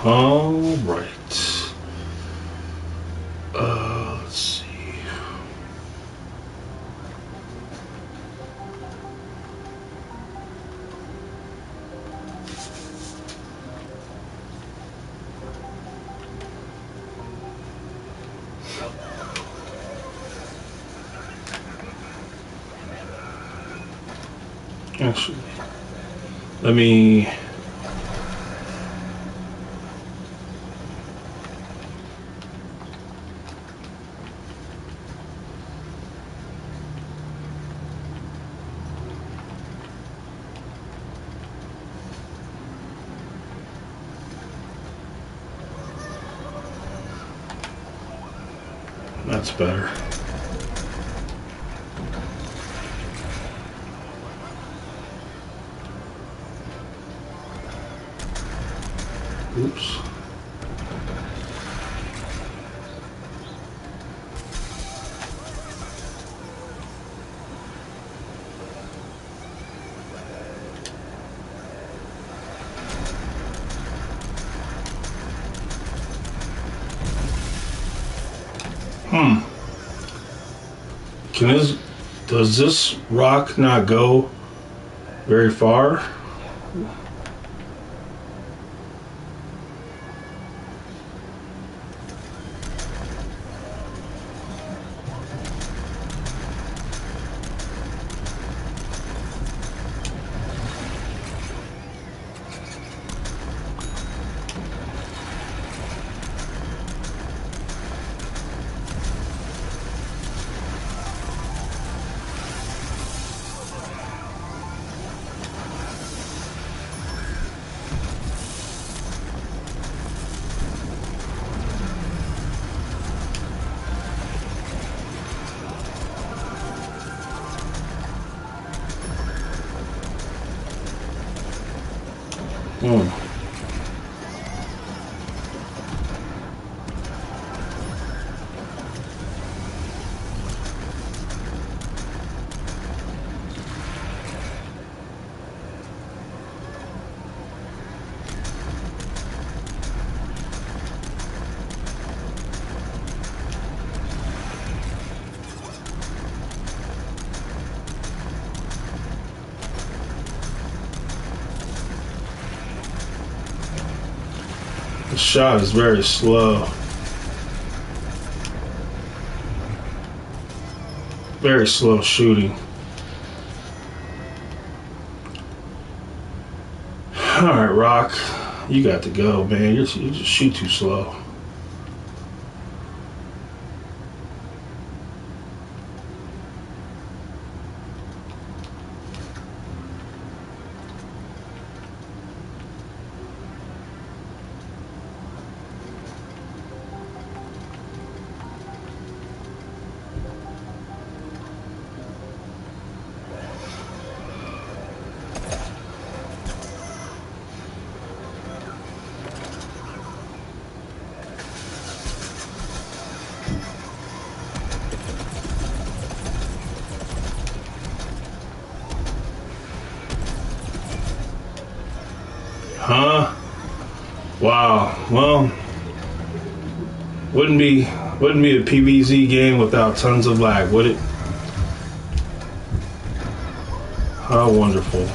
All right. Let's see. Actually, let me. That's better. Oops. Does this rock not go very far? The shot is very slow. Very slow shooting. Alright, Rock. You got to go, man. You just shoot too slow. Huh? Wow. Well, wouldn't be a PvZ game without tons of lag, would it? How wonderful.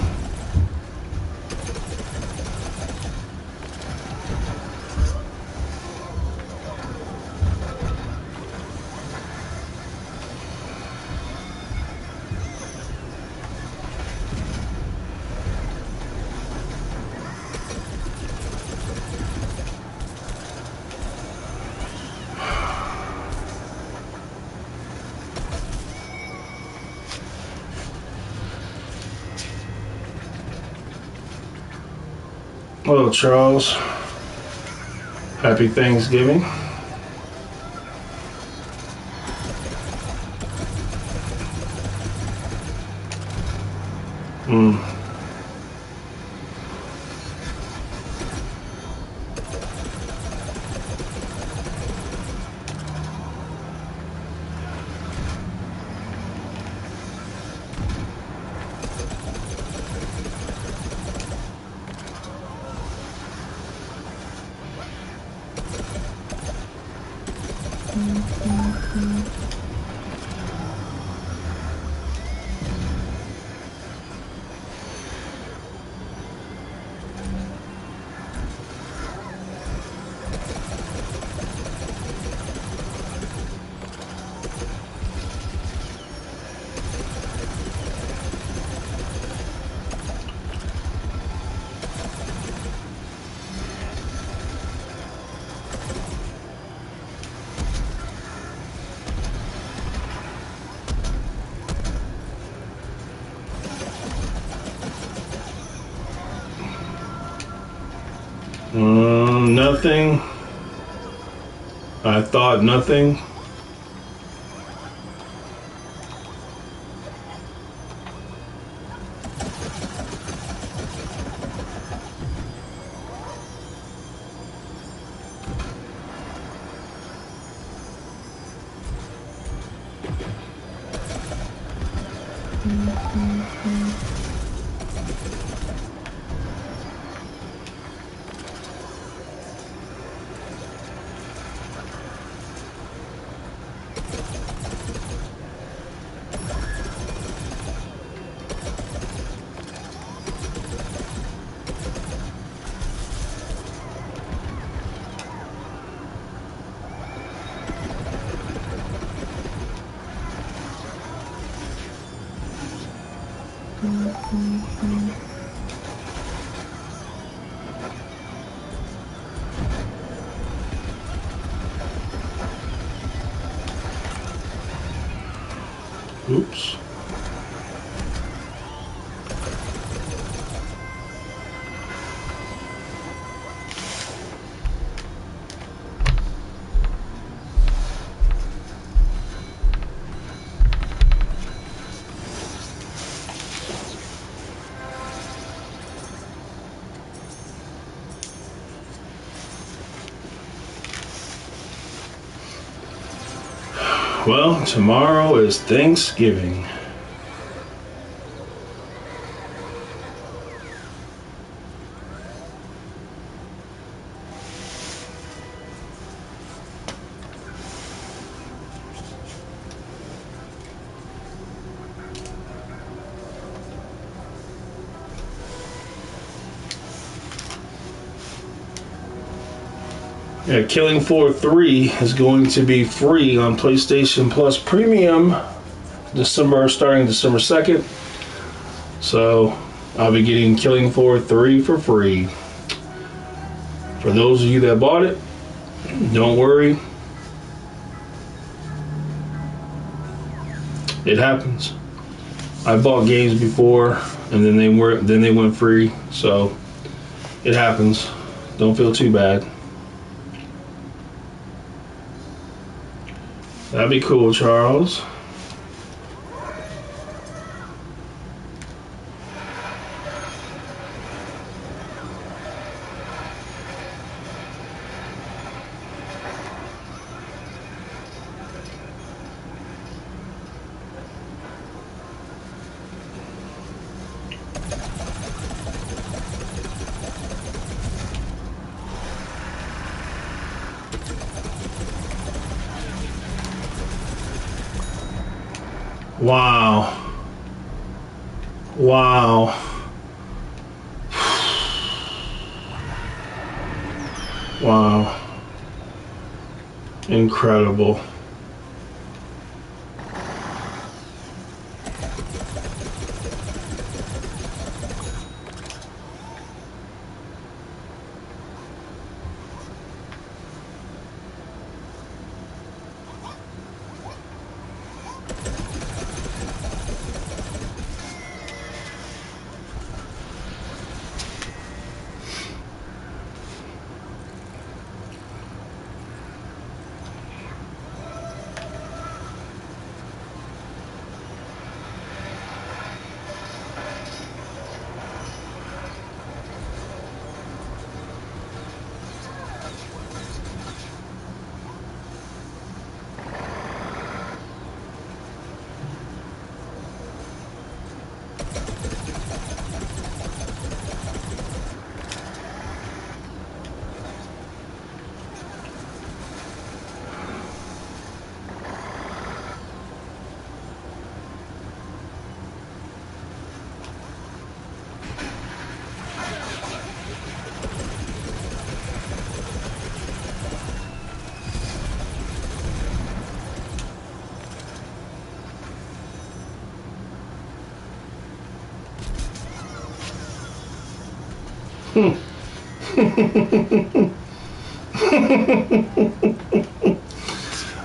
Hello, Charles. Happy Thanksgiving. Nothing. I thought nothing. Oops. Well, tomorrow is Thanksgiving. Yeah, Killing Floor 3 is going to be free on PlayStation Plus Premium starting December 2nd. So I'll be getting Killing Floor 3 for free. For those of you that bought it, don't worry. It happens. I bought games before and then they went free, so it happens. Don't feel too bad. That'd be cool, Charles. Wow. Wow. Wow. Incredible.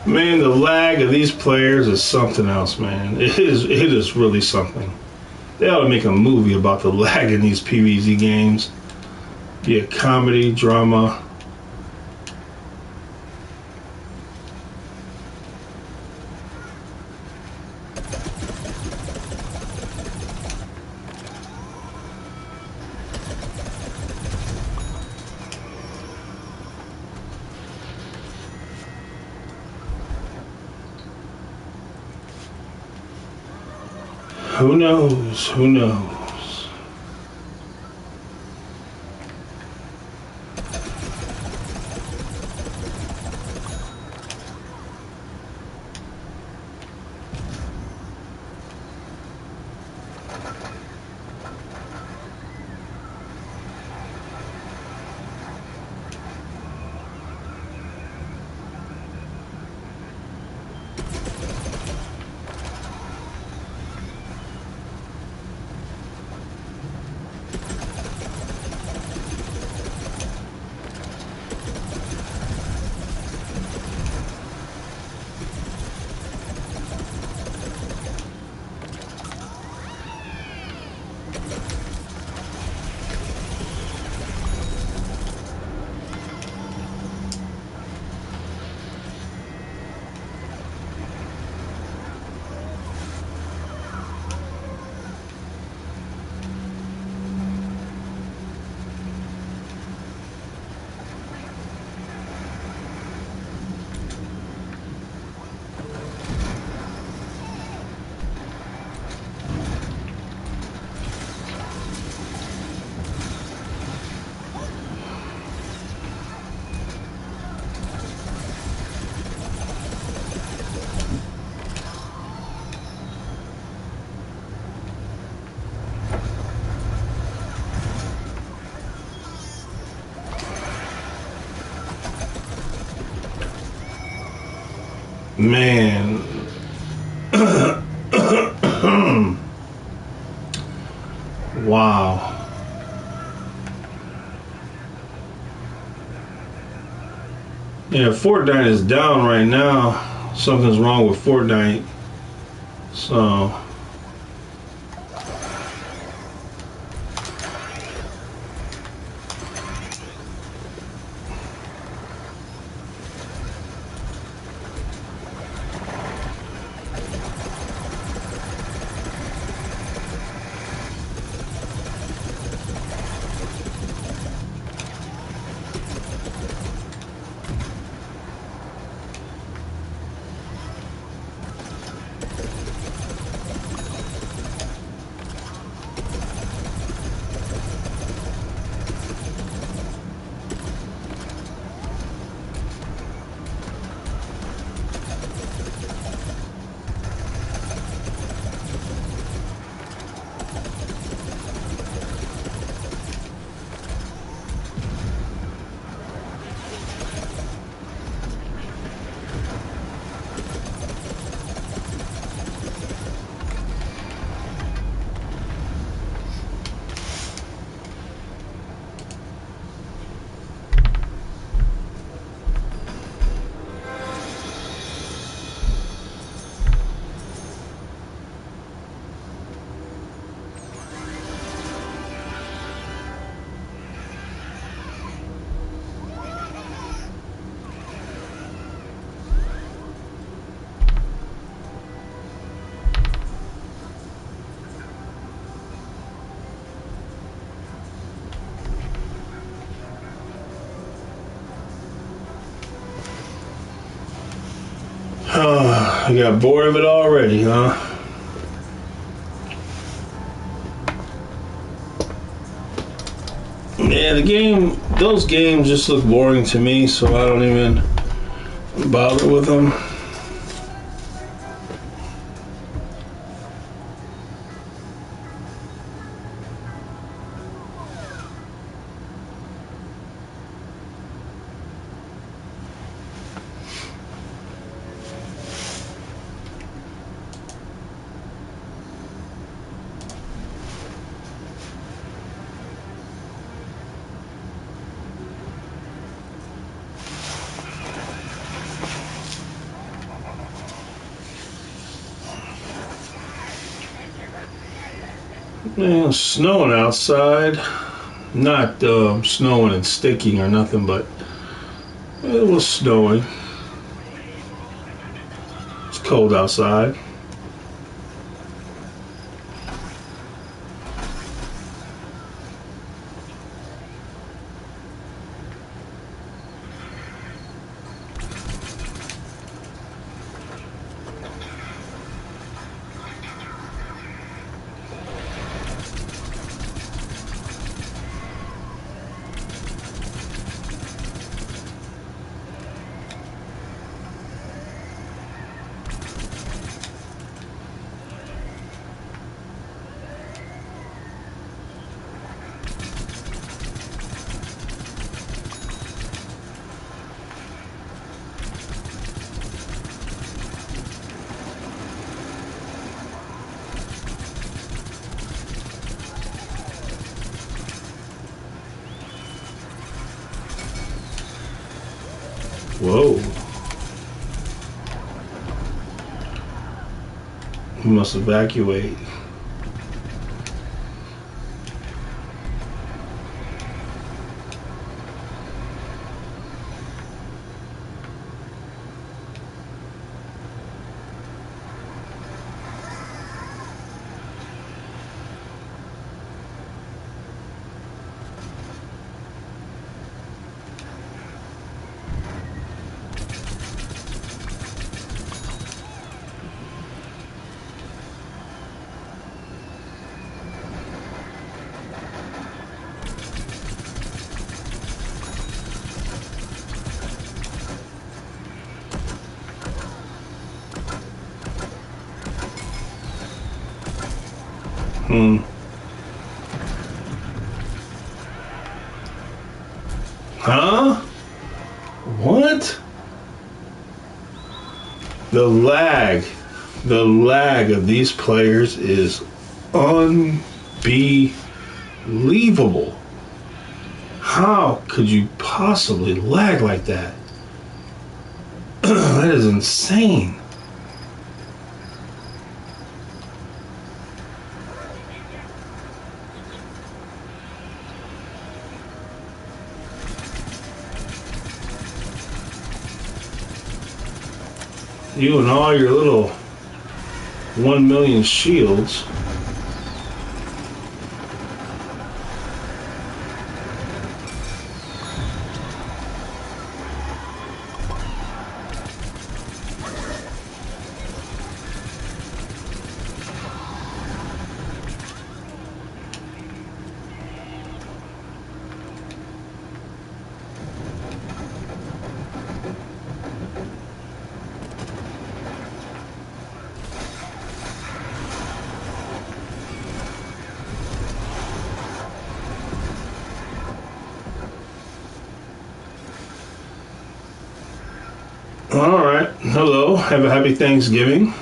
Man, the lag of these players is something else, man. It is really something. They ought to make a movie about the lag in these PvZ games. be a comedy, drama. Who knows? Who knows? Man. Wow. Yeah, Fortnite is down right now. Something's wrong with Fortnite. So I got bored of it already, huh? Yeah, those games just look boring to me, so I don't even bother with them. Man, it's snowing outside. Not snowing and sticking or nothing, but it was snowing. It's cold outside. Whoa. We must evacuate. Huh? What? The lag of these players is unbelievable. How could you possibly lag like that? That is insane. You and all your little 1 million shields. All right. Hello. Have a happy Thanksgiving.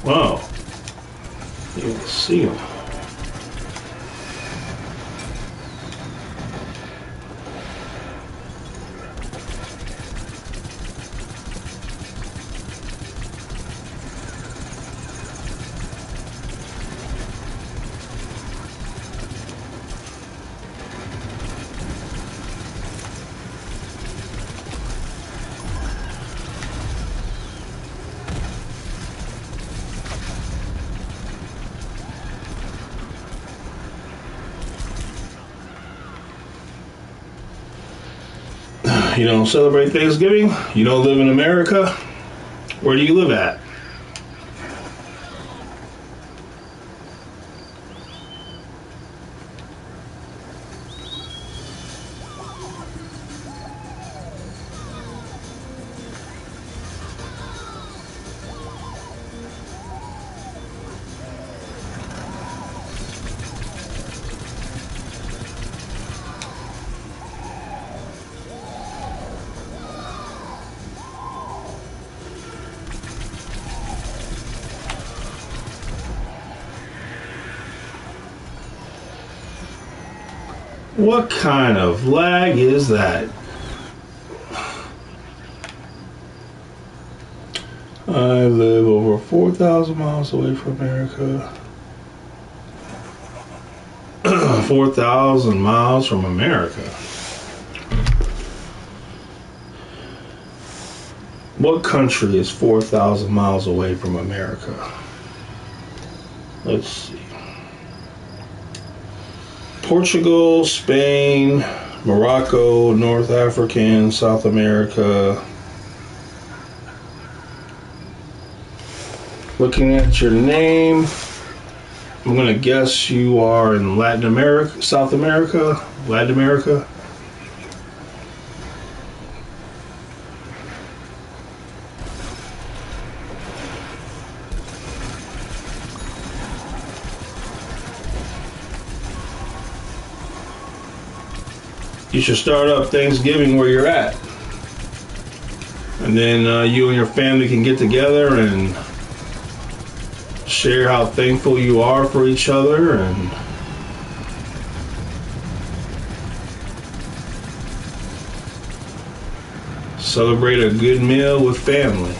Wow. You can see him. You don't celebrate Thanksgiving? You don't live in America? Where do you live at? What kind of lag is that? I live over 4,000 miles away from America. 4,000 miles from America. What country is 4,000 miles away from America? Let's see. Portugal, Spain, Morocco, North African, South America. Looking at your name, I'm going to guess you are in Latin America, South America, Latin America. You should start up Thanksgiving where you're at. And then you and your family can get together and share how thankful you are for each other and celebrate a good meal with family.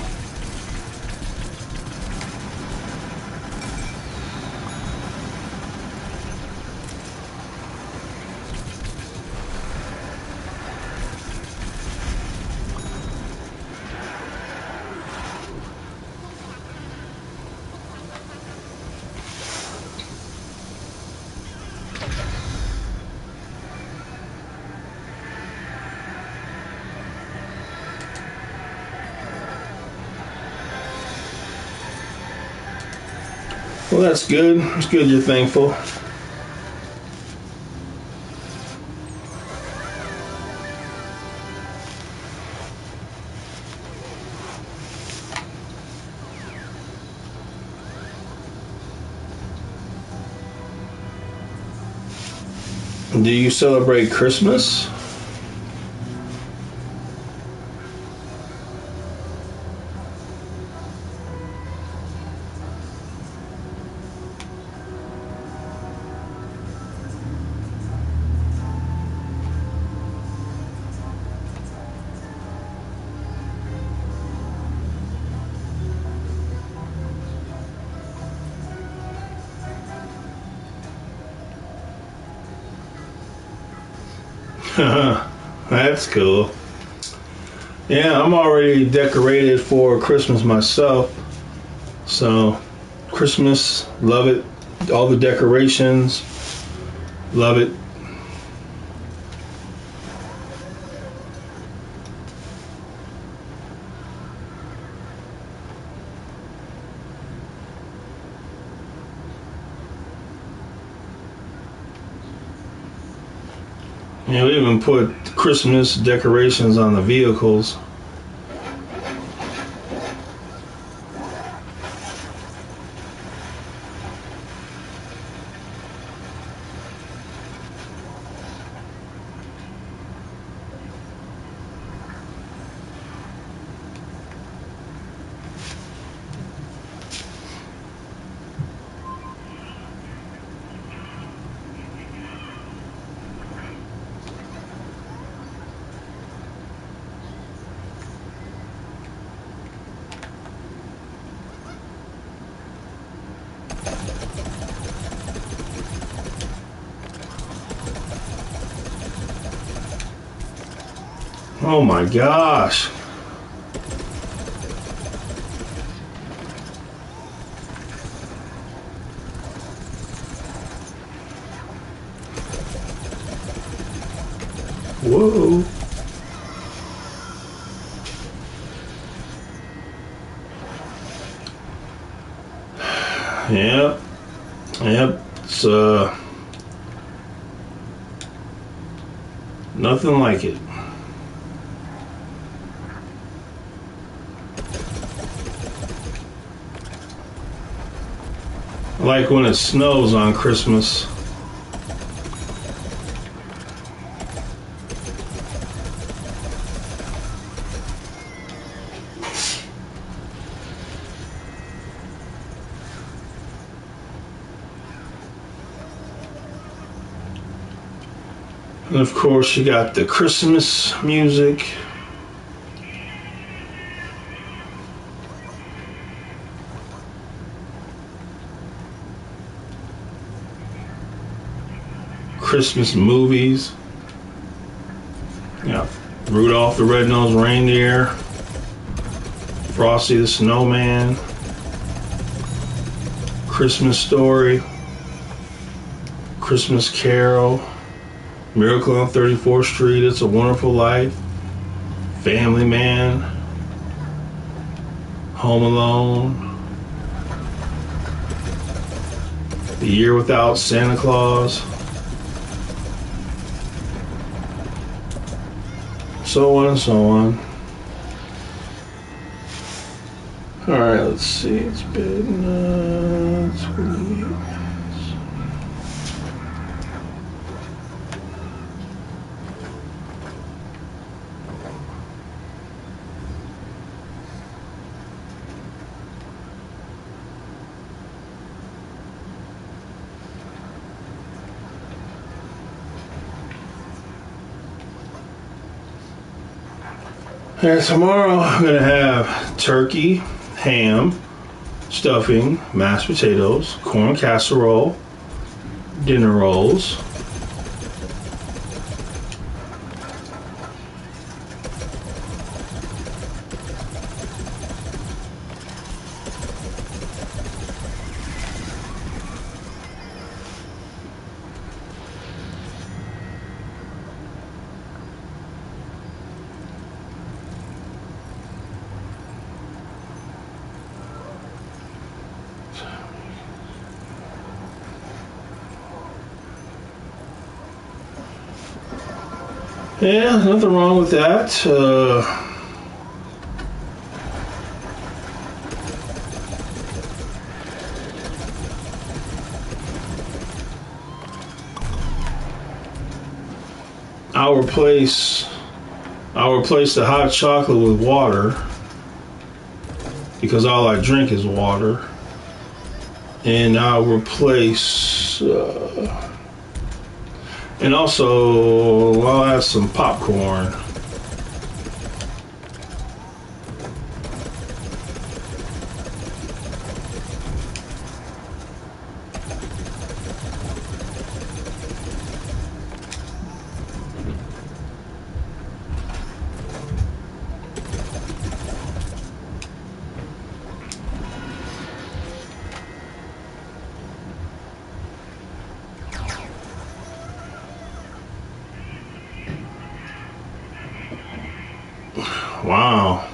Well, that's good. It's good you're thankful. Do you celebrate Christmas? That's cool. Yeah, I'm already decorated for Christmas myself. So, Christmas, love it. All the decorations, love it. Yeah, we even put Christmas decorations on the vehicles. Oh my gosh. Whoa. Yep. Yep. It's nothing like it. Like when it snows on Christmas. And of course, you got the Christmas music. Christmas movies. Yeah, Rudolph the Red-Nosed Reindeer, Frosty the Snowman, Christmas Story, Christmas Carol, Miracle on 34th Street, It's a Wonderful Life, Family Man, Home Alone, The Year Without Santa Claus, so on and so on. Alright, let's see. It's been 28 minutes. And tomorrow I'm going to have turkey, ham, stuffing, mashed potatoes, corn casserole, dinner rolls, yeah, nothing wrong with that. I'll replace the hot chocolate with water because all I drink is water, and I'll replace. And also, I'll add some popcorn. Wow.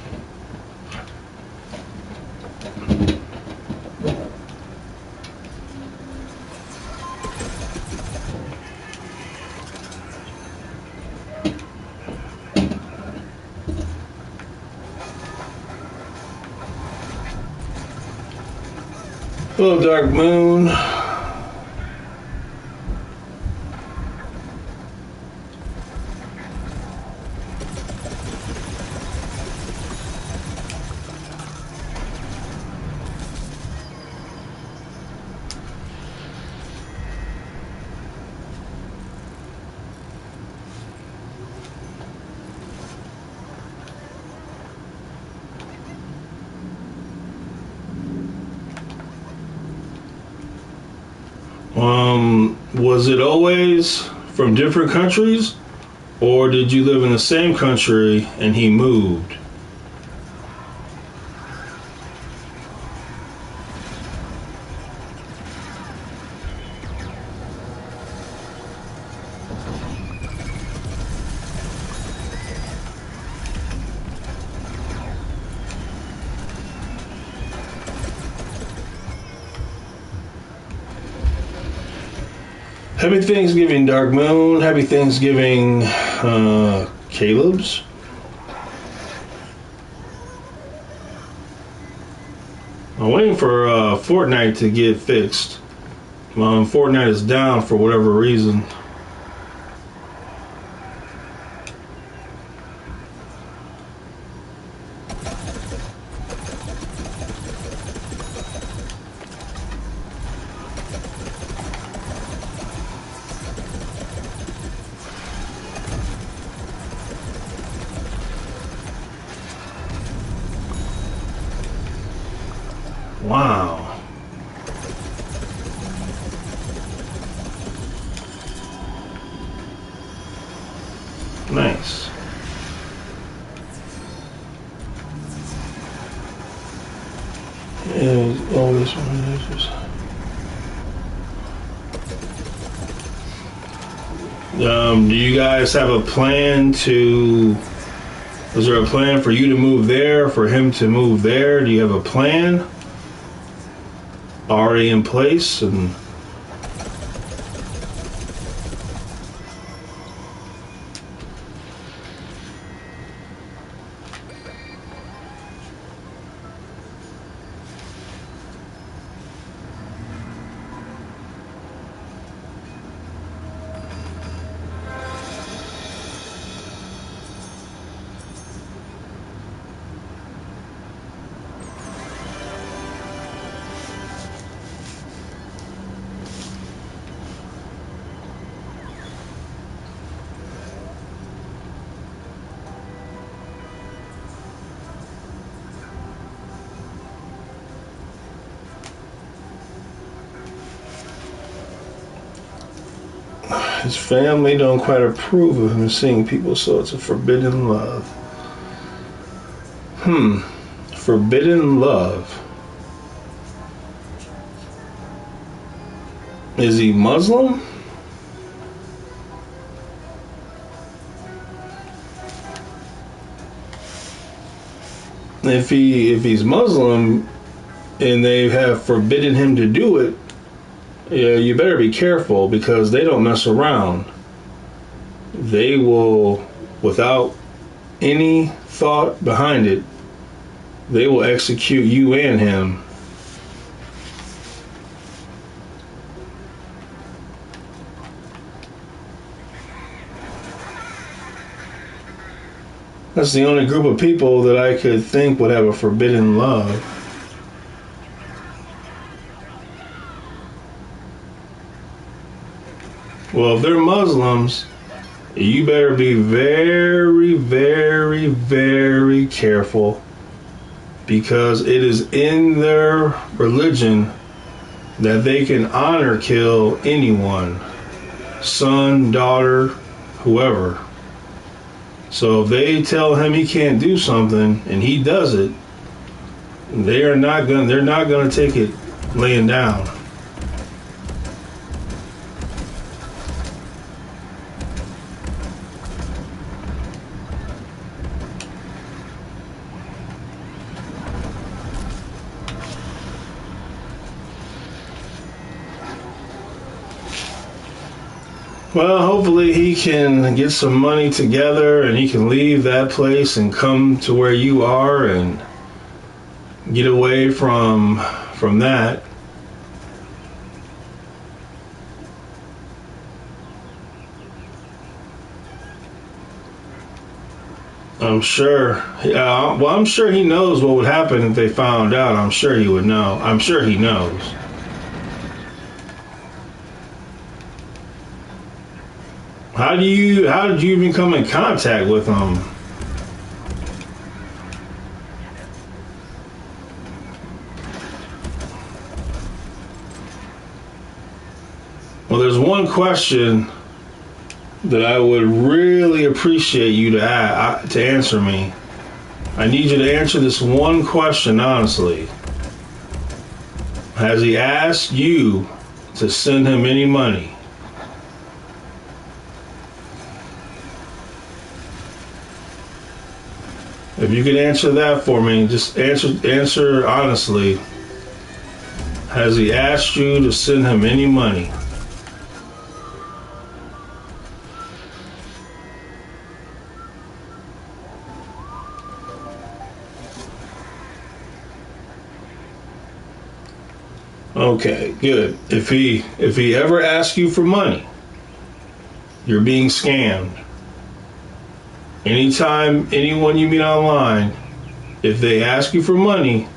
Hello, Dark Moon. Was it always from different countries, or did you live in the same country and he moved? Happy Thanksgiving, Dark Moon. Happy Thanksgiving, Caleb's. I'm waiting for Fortnite to get fixed. Fortnite is down for whatever reason. Wow. Nice. And always do you guys have a plan to? Is there a plan for you to move there? For him to move there? Do you have a plan already in place? And his family don't quite approve of him seeing people, so it's a forbidden love. Forbidden love. Is he Muslim? If he's Muslim and they have forbidden him to do it, yeah, you better be careful, because they don't mess around. They will, without any thought behind it, they will execute you and him. That's the only group of people that I could think would have a forbidden love. Well, if they're Muslims, you better be very, very, very careful, because it is in their religion that they can honor kill anyone, son, daughter, whoever. So if they tell him he can't do something and he does it, they're not gonna take it laying down. Well, hopefully he can get some money together and he can leave that place and come to where you are and get away from that. I'm sure. Yeah, well, I'm sure he knows what would happen if they found out. I'm sure he would know. I'm sure he knows. How did you even come in contact with him? Well, there's one question that I would really appreciate you to answer me. I need you to answer this one question honestly. Has he asked you to send him any money? If you could answer that for me, just answer honestly. Has he asked you to send him any money? Okay, good. If he ever asks you for money, you're being scammed. Anytime anyone you meet online, if they ask you for money,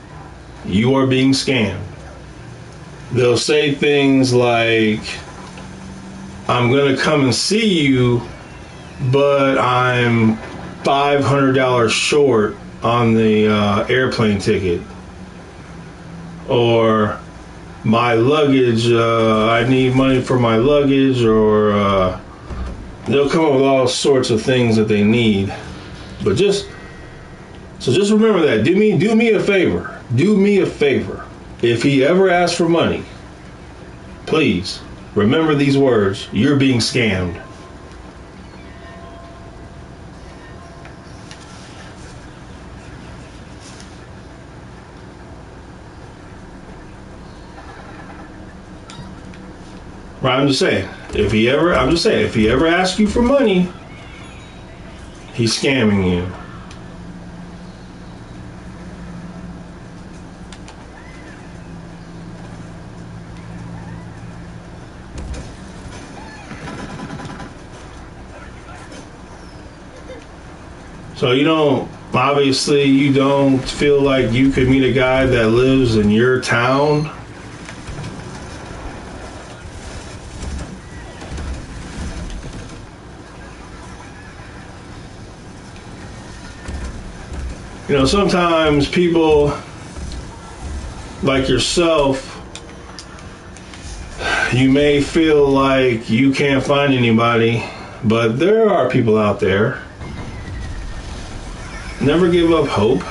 you are being scammed. They'll say things like, I'm going to come and see you, but I'm $500 short on the airplane ticket. or my luggage, I need money for my luggage, or they'll come up with all sorts of things that they need. But just remember that. Do me a favor. Do me a favor. If he ever asks for money, please remember these words. You're being scammed. Right, I'm just saying, if he ever asks you for money, he's scamming you. So you don't feel like you could meet a guy that lives in your town? You know, sometimes people like yourself, you may feel like you can't find anybody, but there are people out there. Never give up hope.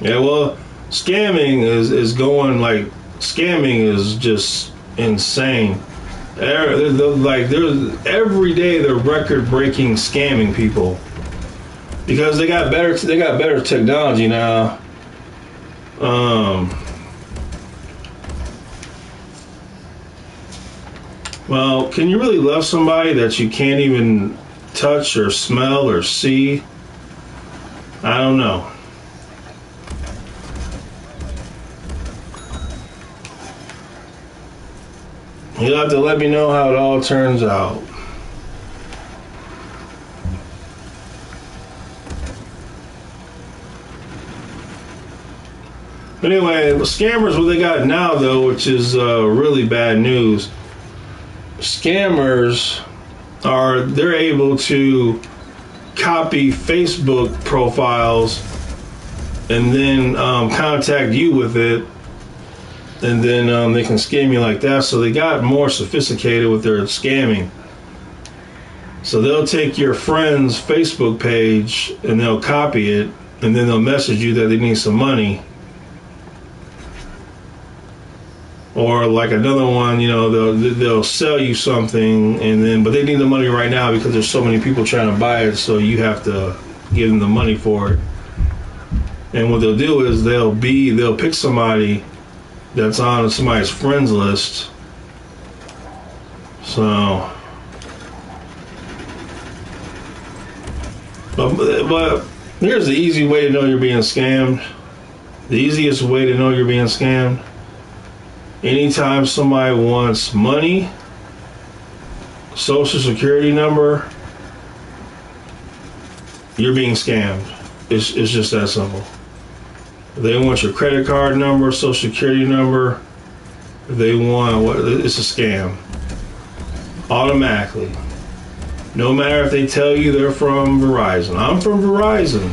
Yeah, well, scamming is just insane. There's every day they're record-breaking scamming people because they got better technology now. Well, can you really love somebody that you can't even touch or smell or see? I don't know. You'll have to let me know how it all turns out. Anyway, scammers, what they got now, though, which is really bad news. Scammers they're able to copy Facebook profiles and then contact you with it. And then they can scam you like that. So they got more sophisticated with their scamming. So they'll take your friend's Facebook page and they'll copy it, and then they'll message you that they need some money. Or like another one, you know, they'll sell you something, but they need the money right now because there's so many people trying to buy it. So you have to give them the money for it. And what they'll do is they'll pick somebody that's on somebody's friends list. So, but here's the easy way to know you're being scammed. The easiest way to know you're being scammed. Anytime somebody wants money, social security number, you're being scammed. It's just that simple. They want your credit card number, social security number. It's a scam. Automatically. No matter if they tell you they're from Verizon. I'm from Verizon.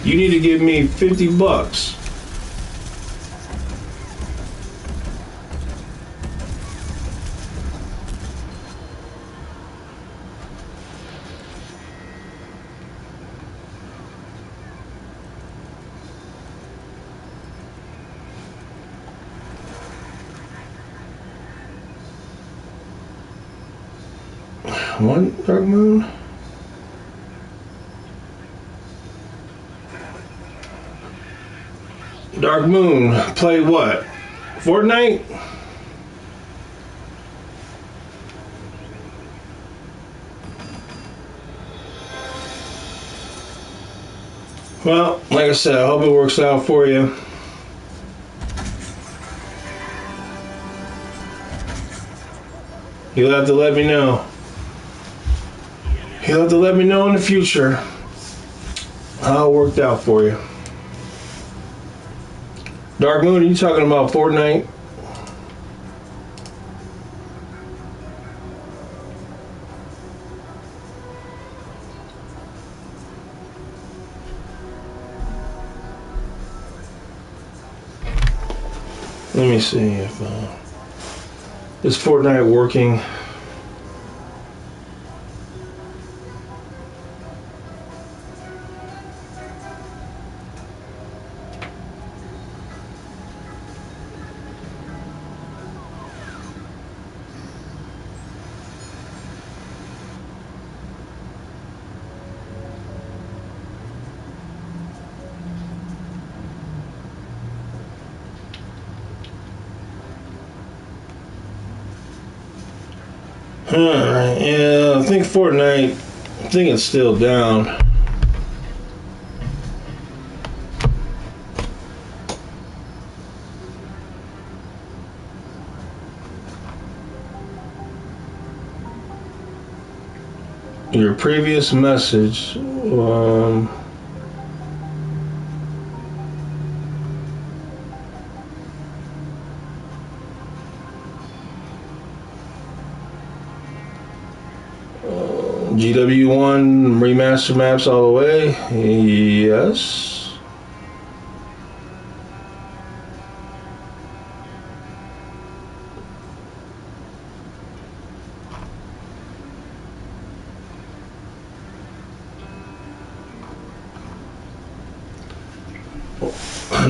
You need to give me $50. One dark moon? Dark moon, play what? Fortnite? Well, like I said, I hope it works out for you. You'll have to let me know. You'll have to let me know in the future how it worked out for you. Dark Moon, are you talking about Fortnite? Let me see if is Fortnite working. Alright, yeah, I think Fortnite, I think it's still down. Your previous message, GW1 remaster maps all the way. Yes.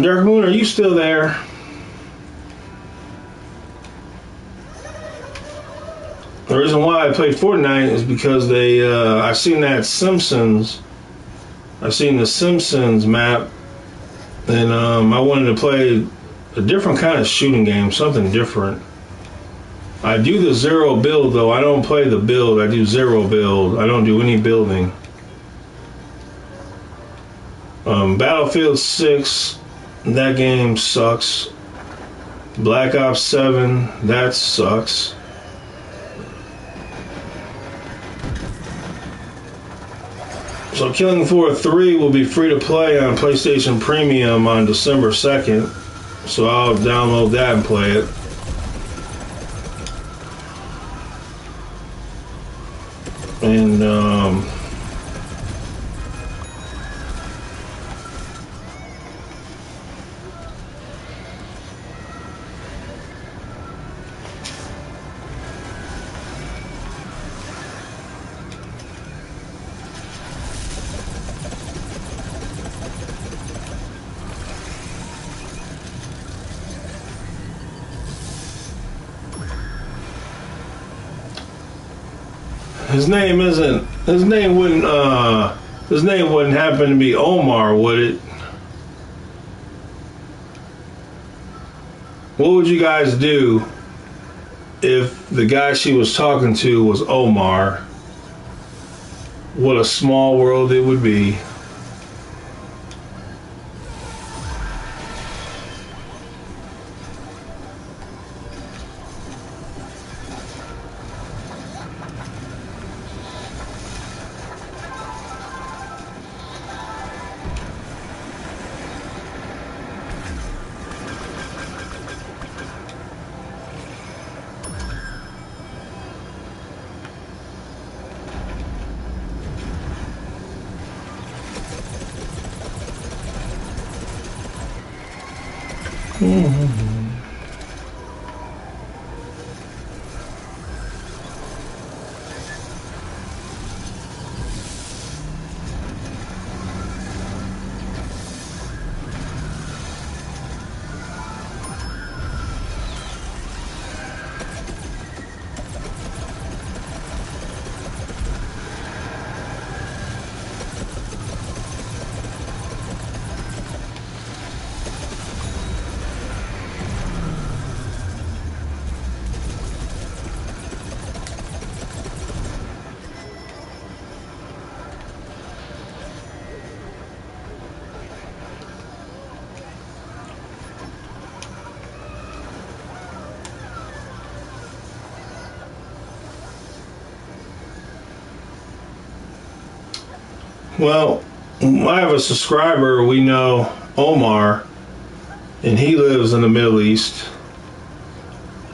Dark Moon, are you still there? The reason why I played Fortnite is because they, I've seen that Simpsons, I've seen the Simpsons map, and I wanted to play a different kind of shooting game, something different. I do the zero build though, I don't play the build, I do zero build, I don't do any building. Battlefield 6, that game sucks. Black Ops 7, that sucks. So Killing Floor 3 will be free to play on PlayStation Premium on December 2nd. So I'll download that and play it. And his name wouldn't happen to be Omar, would it? What would you guys do if the guy she was talking to was Omar? What a small world it would be. Well, I have a subscriber, we know, Omar, and he lives in the Middle East.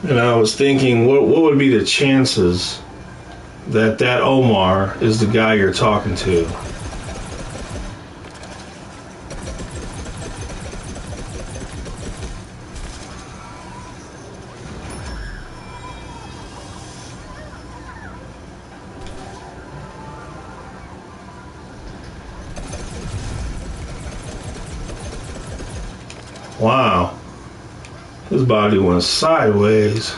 And I was thinking, what would be the chances that Omar is the guy you're talking to? Wow. His body went sideways.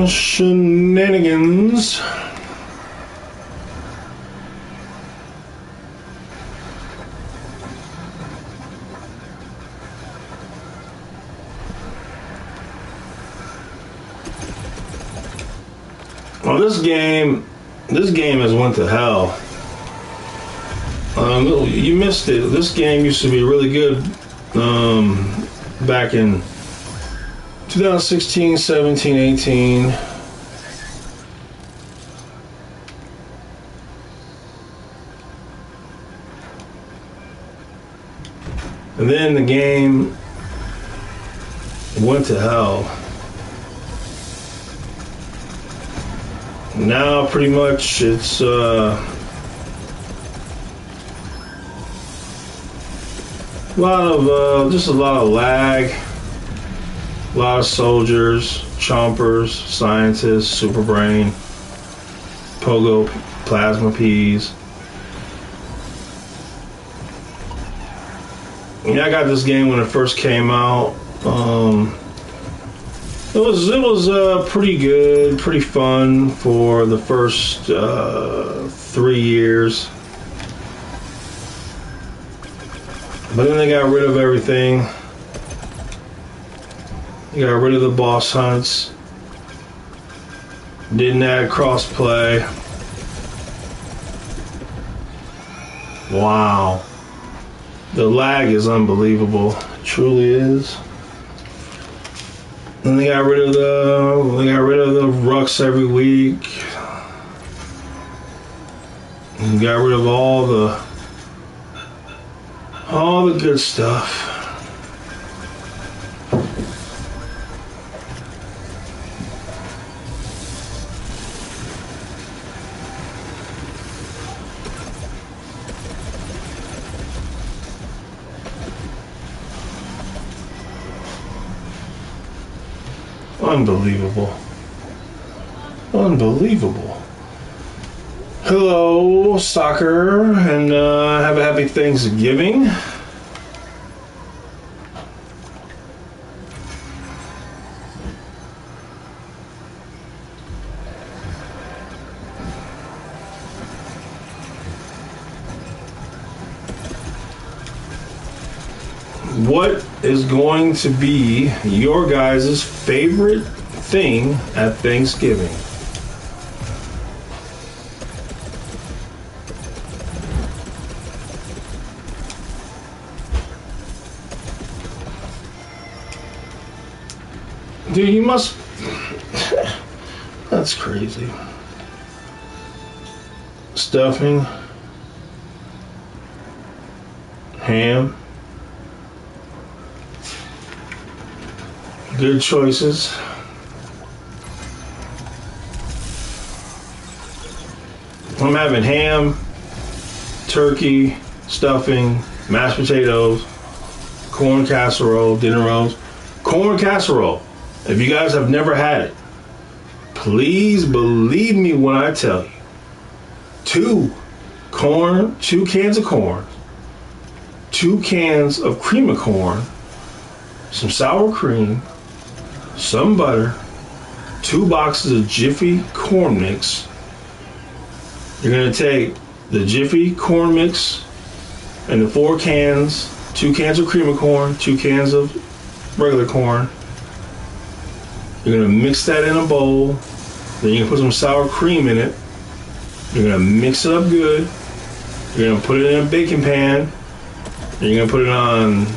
Shenanigans. Well, this game has went to hell. You missed it. This game used to be really good back in 2016, 17, 18. And then the game went to hell. Now pretty much it's a lot of lag, a lot of soldiers, chompers, scientists, super brain, pogo, plasma peas. Yeah, I got this game when it first came out. It was pretty good, pretty fun for the first 3 years. But then they got rid of everything. They got rid of the boss hunts. Didn't add crossplay. Wow. The lag is unbelievable. It truly is. And they got rid of the rucks every week. And got rid of all the good stuff. Unbelievable. Unbelievable. Hello, soccer, and have a happy Thanksgiving. What is going to be your guys' favorite thing at Thanksgiving? Dude, you must... That's crazy. Stuffing. Ham. Good choices. I'm having ham, turkey, stuffing, mashed potatoes, corn casserole, dinner rolls. Corn casserole. If you guys have never had it, please believe me when I tell you. 2 cans of corn, 2 cans of cream of corn, some sour cream, some butter, 2 boxes of Jiffy corn mix. You're going to take the Jiffy corn mix and the 4 cans, 2 cans of cream of corn, 2 cans of regular corn. You're gonna mix that in a bowl. Then you're gonna put some sour cream in it. You're gonna mix it up good. You're gonna put it in a baking pan. And you're gonna put it on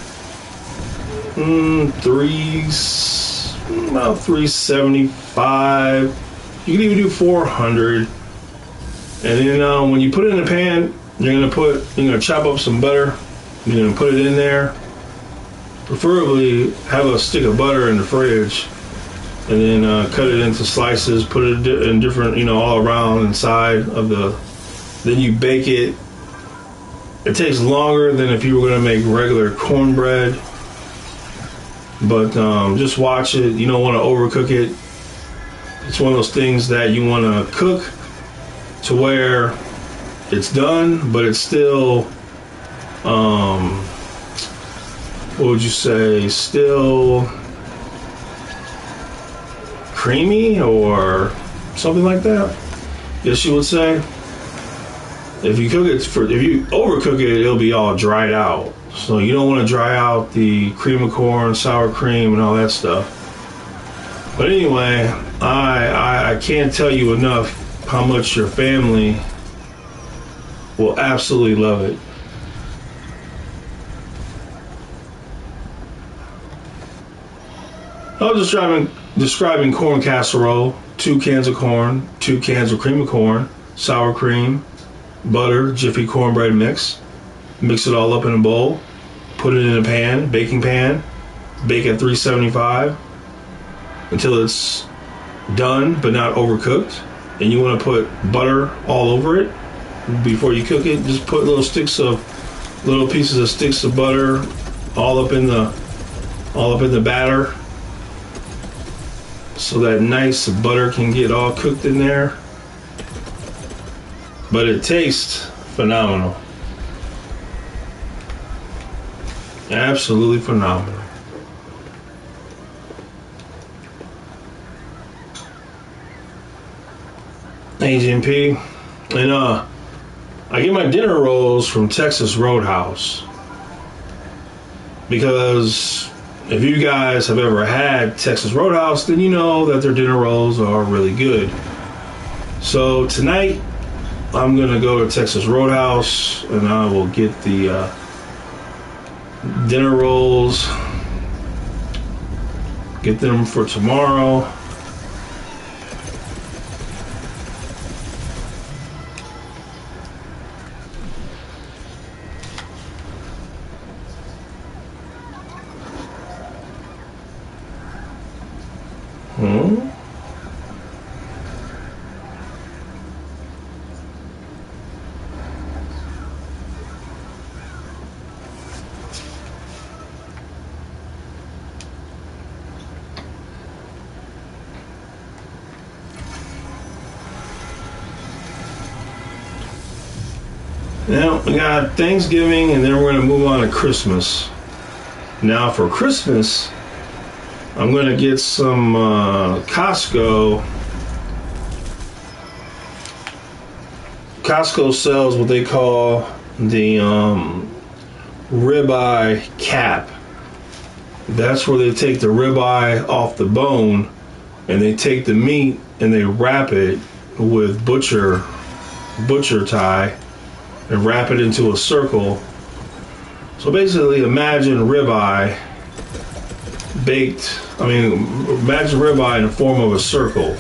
about 375. You can even do 400. And then when you put it in the pan, you're gonna chop up some butter. You're gonna put it in there. Preferably have a stick of butter in the fridge, and then cut it into slices. Put it in different, all around inside of the. Then you bake it. It takes longer than if you were gonna make regular cornbread, but just watch it. You don't want to overcook it. It's one of those things that you want to cook to where it's done, but it's still, what would you say, still creamy or something like that? Yes, you would say. If you overcook it, it'll be all dried out. So you don't want to dry out the cream of corn, sour cream, and all that stuff. But anyway, I can't tell you enough how much your family will absolutely love it. I was describing corn casserole. 2 cans of corn, 2 cans of cream of corn, sour cream, butter, Jiffy cornbread mix. Mix it all up in a bowl. Put it in a pan, baking pan. Bake at 375 until it's done but not overcooked. And you want to put butter all over it before you cook it. Just put little pieces of sticks of butter all up in the batter, so that nice butter can get all cooked in there. But it tastes phenomenal. Absolutely phenomenal. AGMP. And I get my dinner rolls from Texas Roadhouse, because if you guys have ever had Texas Roadhouse, then you know that their dinner rolls are really good. So tonight I'm gonna go to Texas Roadhouse and I will get the dinner rolls, get them for tomorrow. Now we got Thanksgiving, and then we're going to move on to Christmas. Now for Christmas, I'm going to get some Costco. Costco sells what they call the ribeye cap. That's where they take the ribeye off the bone, and they take the meat and they wrap it with butcher tie and wrap it into a circle. So basically, imagine ribeye baked. Imagine ribeye in the form of a circle.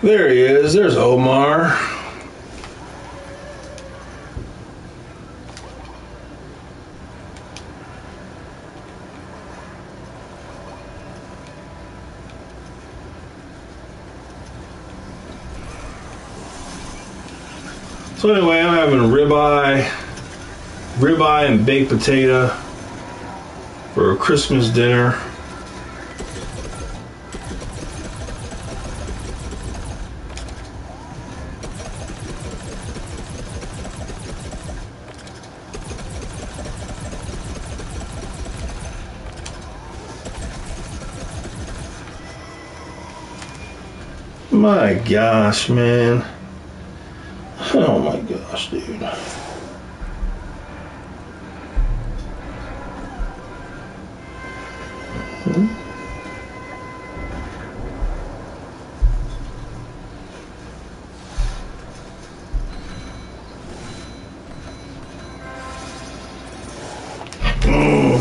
There he is. There's Omar. So anyway, I'm having ribeye and baked potato for a Christmas dinner. My gosh, man. Oh my gosh, dude.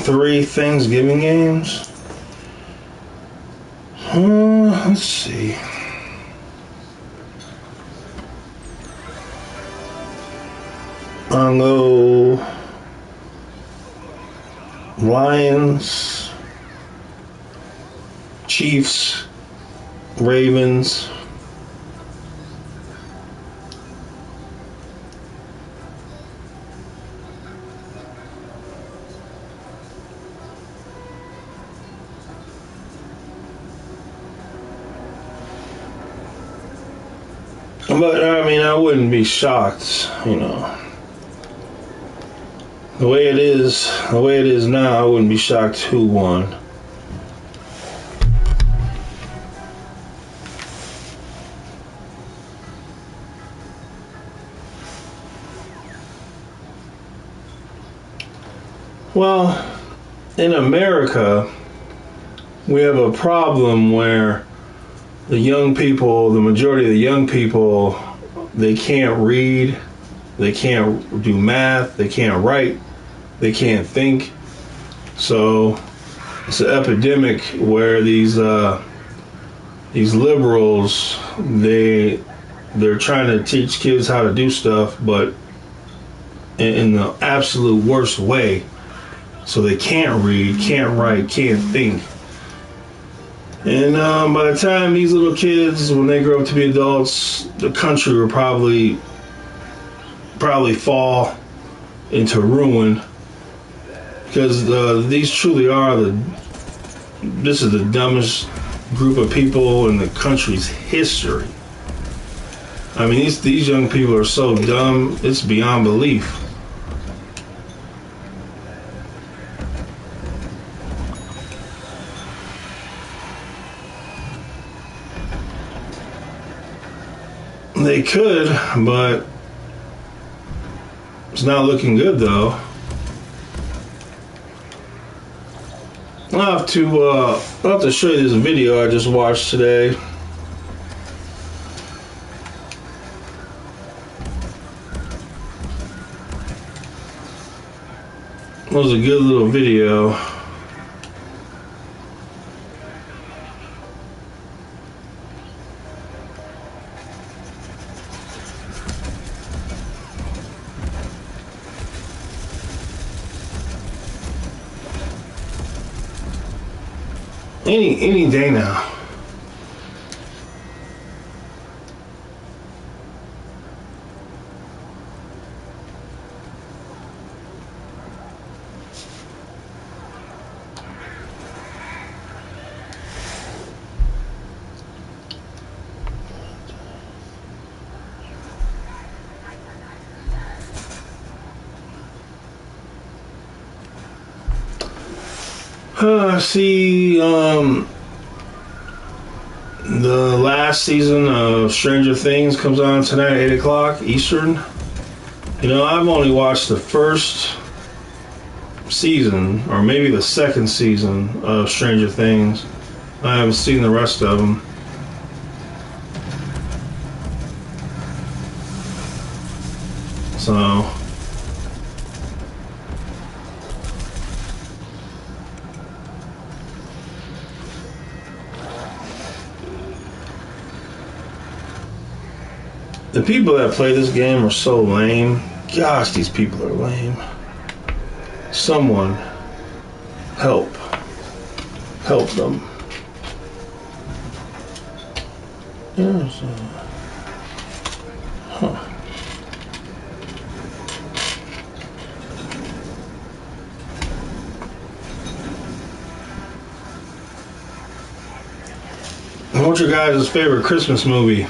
Three Thanksgiving games. Let's see. I'll go Lions, Chiefs, Ravens. But I mean, I wouldn't be shocked, you know. The way it is now, I wouldn't be shocked who won. Well, in America, we have a problem where the young people, the majority of the young people, they can't read, they can't do math, they can't write, they can't think. So it's an epidemic where these liberals, they're trying to teach kids how to do stuff, but in the absolute worst way. So they can't read, can't write, can't think. And by the time these little kids, when they grow up to be adults, the country will probably fall into ruin, because these truly are this is the dumbest group of people in the country's history. I mean, these young people are so dumb, it's beyond belief. They could, but it's not looking good, though. I'll have to show you this video I just watched today. It was a good little video. Any day now. See, the last season of Stranger Things comes on tonight at 8 o'clock Eastern. You know, I've only watched the first season, or maybe the second season of Stranger Things. I haven't seen the rest of them. So the people that play this game are so lame. Gosh, these people are lame. Someone help them. Yes. What's your guys' favorite Christmas movie?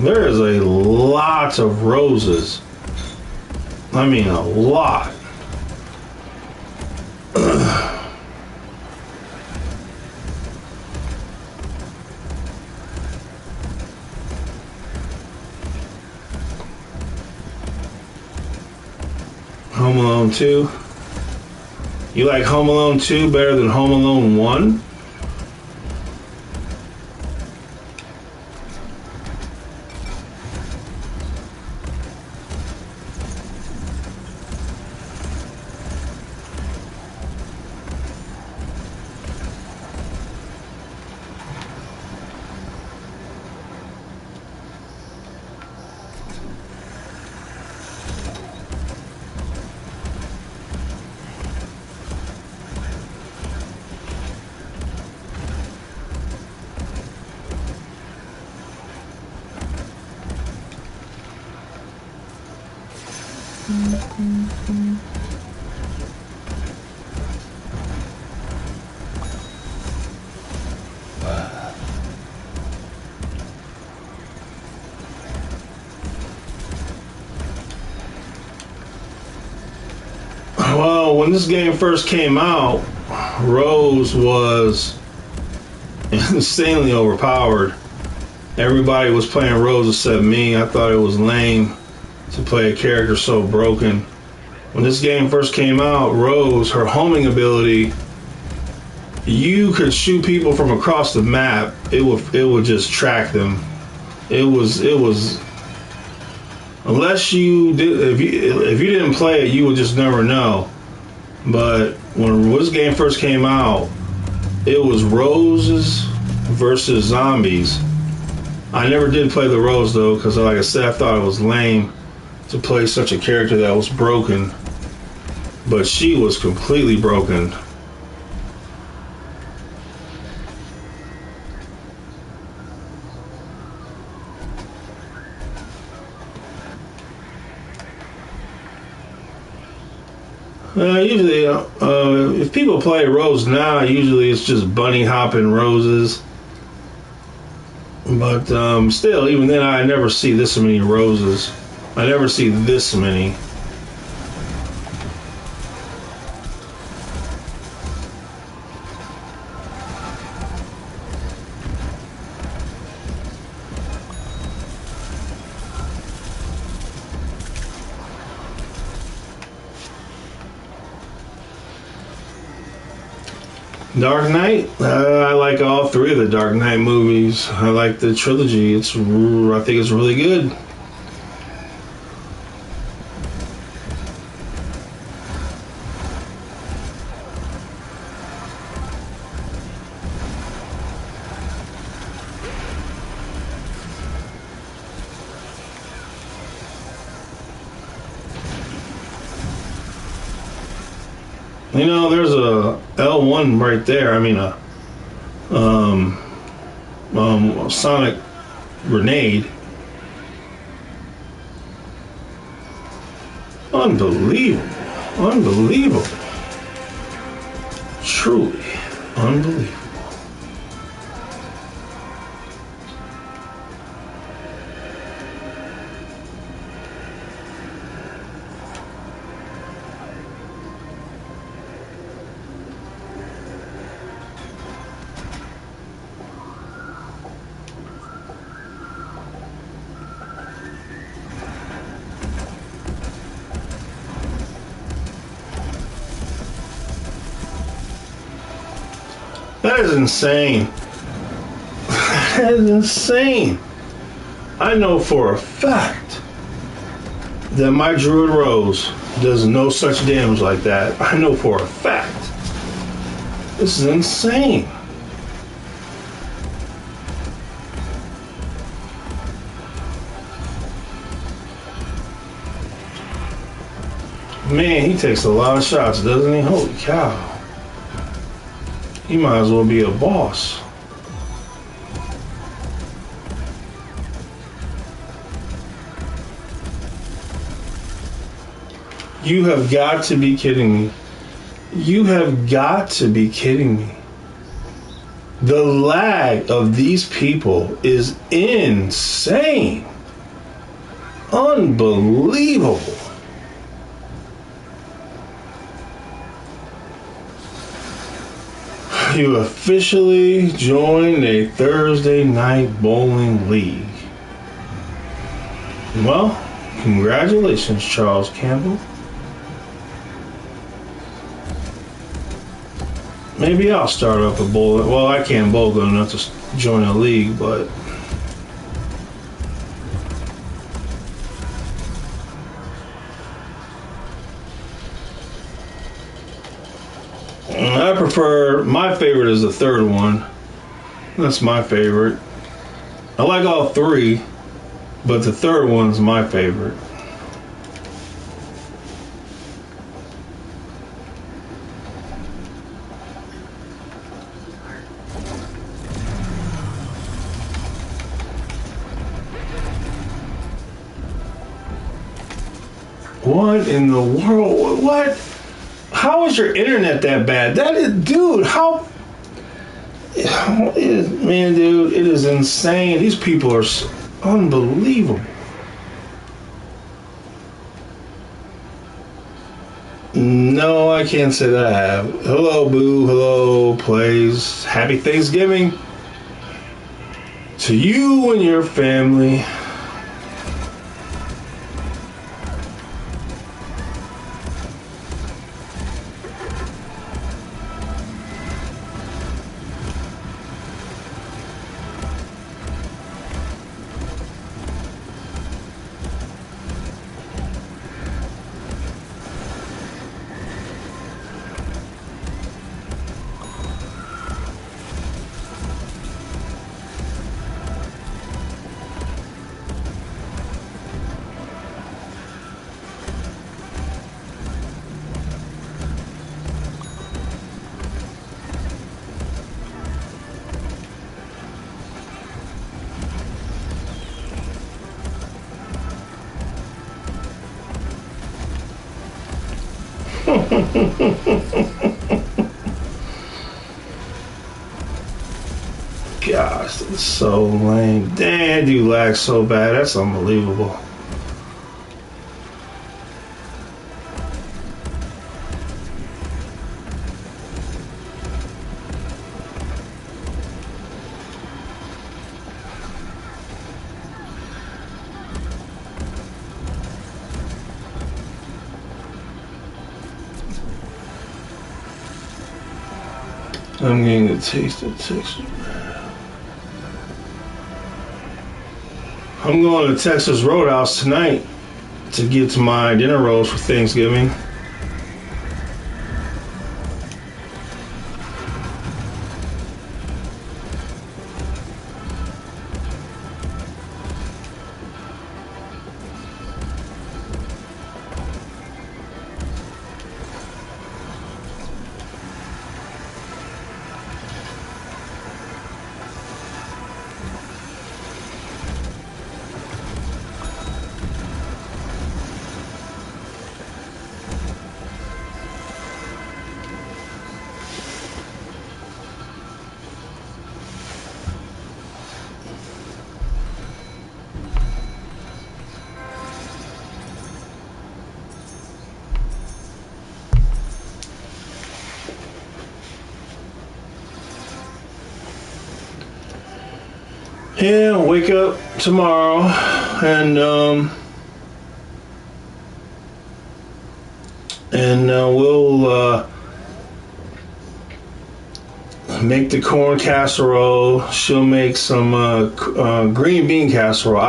There is a lot of roses. I mean, a lot. Home Alone 2. You like Home Alone 2 better than Home Alone 1? Well, when this game first came out, Rose was insanely overpowered. Everybody was playing Rose except me. I thought it was lame to play a character so broken. When this game first came out, Rose, her homing ability, you could shoot people from across the map. It would just track them. It was unless you did, if you didn't play it, you would just never know. But when this game first came out, it was roses versus zombies. I never did play the Rose though, because like I said, I thought it was lame to play such a character that was broken. But she was completely broken. Usually, if people play Rose now, usually it's just bunny hopping roses. But still, even then, I never see this many roses. I never see this many. Dark Knight, I like all three of the Dark Knight movies. I like the trilogy. I think it's really good. You know, there's a L1 right there. I mean, a sonic grenade. Unbelievable. Unbelievable. Truly unbelievable. That is insane. That is insane. I know for a fact that my Druid Rose does no such damage like that. I know for a fact. This is insane. Man, he takes a lot of shots, doesn't he? Holy cow. He might as well be a boss. You have got to be kidding me. You have got to be kidding me. The lag of these people is insane. Unbelievable. You officially joined a Thursday night bowling league. Well, congratulations, Charles Campbell. Maybe I'll start up a bowling. Well, I can't bowl good enough to join a league, but I prefer, my favorite is the third one. That's my favorite. I like all three, but the third one's my favorite. What in the world? What? How is your internet that bad? That is, dude, how? Man, dude, it is insane. These people are unbelievable. No, I can't say that I have. Hello, Boo. Hello, Plays. Happy Thanksgiving to you and your family. Gosh, that's so lame. Damn, you lag so bad. That's unbelievable. I'm getting the taste of Texas. I'm going to Texas Roadhouse tonight to get to my dinner rolls for Thanksgiving. Yeah, wake up tomorrow and we'll make the corn casserole. She'll make some green bean casserole.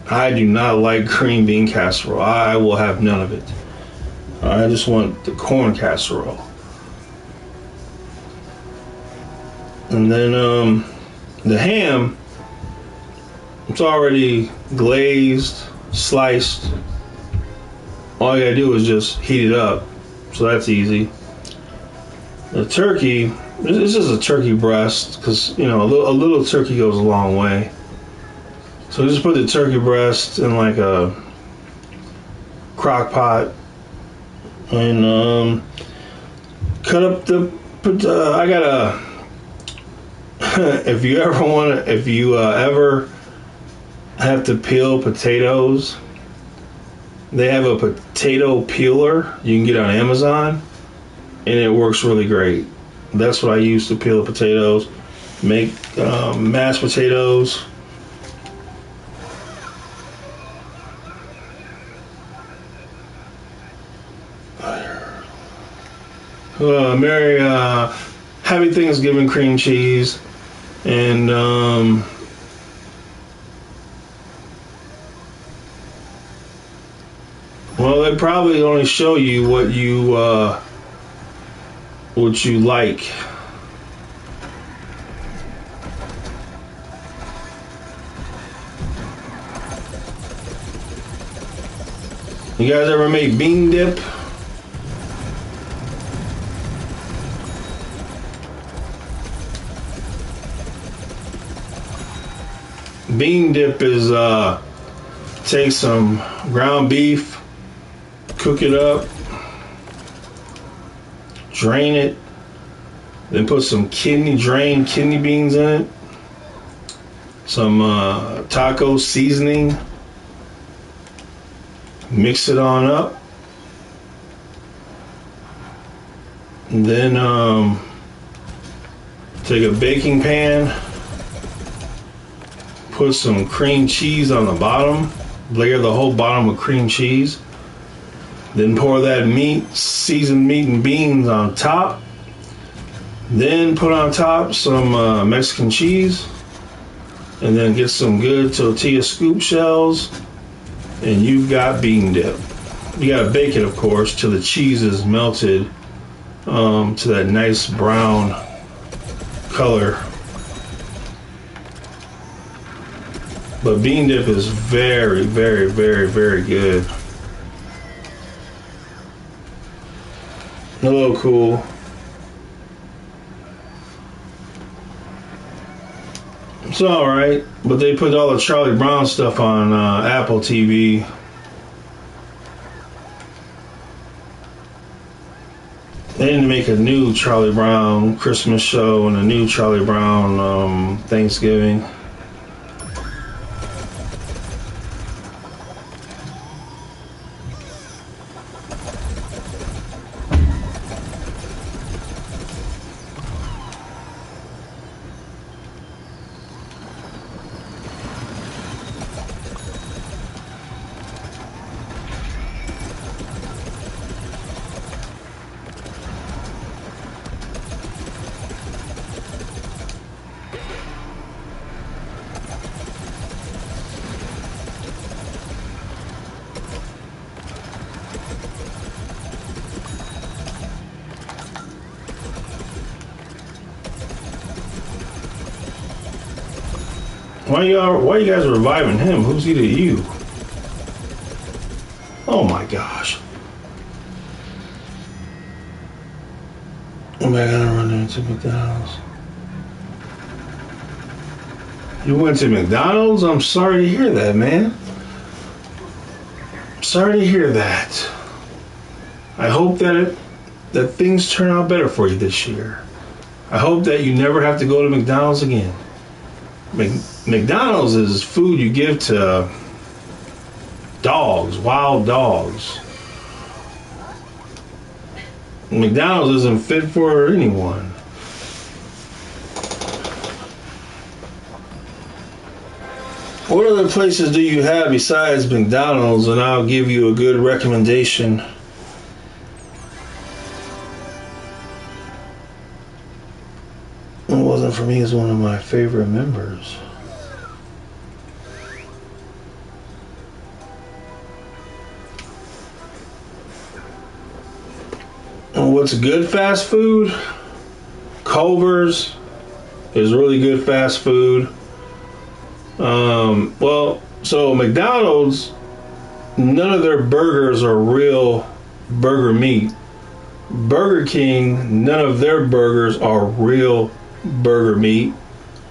I do not like green bean casserole. I will have none of it. I just want the corn casserole. And then the ham, it's already glazed, sliced. All you gotta do is just heat it up. So that's easy. The turkey, this is a turkey breast, because, you know, a little turkey goes a long way. So just put the turkey breast in like a crock pot and cut up I got a, if you ever have to peel potatoes, They have a potato peeler you can get on Amazon, and it works really great. That's what I use to peel the potatoes. Make mashed potatoes. Merry Happy Thanksgiving cream cheese. And well, they probably only show you what you like. You guys ever made bean dip? Bean dip is take some ground beef, cook it up, drain it, then put some drained kidney beans in it, some taco seasoning, mix it on up, and then take a baking pan, put some cream cheese on the bottom, layer the whole bottom with cream cheese, then pour that seasoned meat and beans on top, then put on top some Mexican cheese, and then get some good tortilla scoop shells, and you've got bean dip. You gotta bake it, of course, till the cheese is melted to that nice brown color. But bean dip is very, very, very, very good. A little cool. It's alright, but they put all the Charlie Brown stuff on Apple TV. They need to make a new Charlie Brown Christmas show and a new Charlie Brown Thanksgiving. Why you guys reviving him? Who's he to you? Oh my gosh. Am I gonna run into McDonald's? You went to McDonald's? I'm sorry to hear that, man. Sorry to hear that. I hope that things turn out better for you this year. I hope that you never have to go to McDonald's again. McDonald's is food you give to dogs, wild dogs. McDonald's isn't fit for anyone. What other places do you have besides McDonald's? And I'll give you a good recommendation. It wasn't for me as one of my favorite members. And what's good fast food? Culver's is really good fast food. So McDonald's, none of their burgers are real burger meat. Burger King, none of their burgers are real burger meat.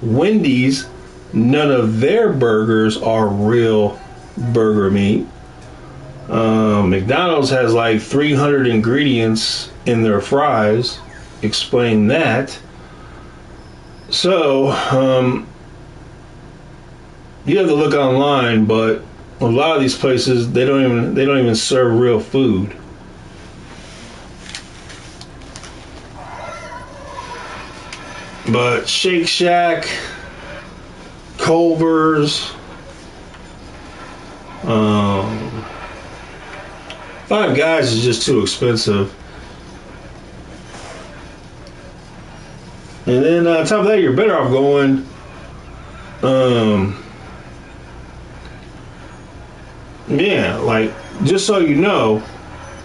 Wendy's, none of their burgers are real burger meat. McDonald's has like 300 ingredients in their fries. Explain that. So, you have to look online, but a lot of these places they don't even serve real food. But Shake Shack, Culver's, Five Guys is just too expensive. And then on top of that, you're better off going yeah, like, just so you know,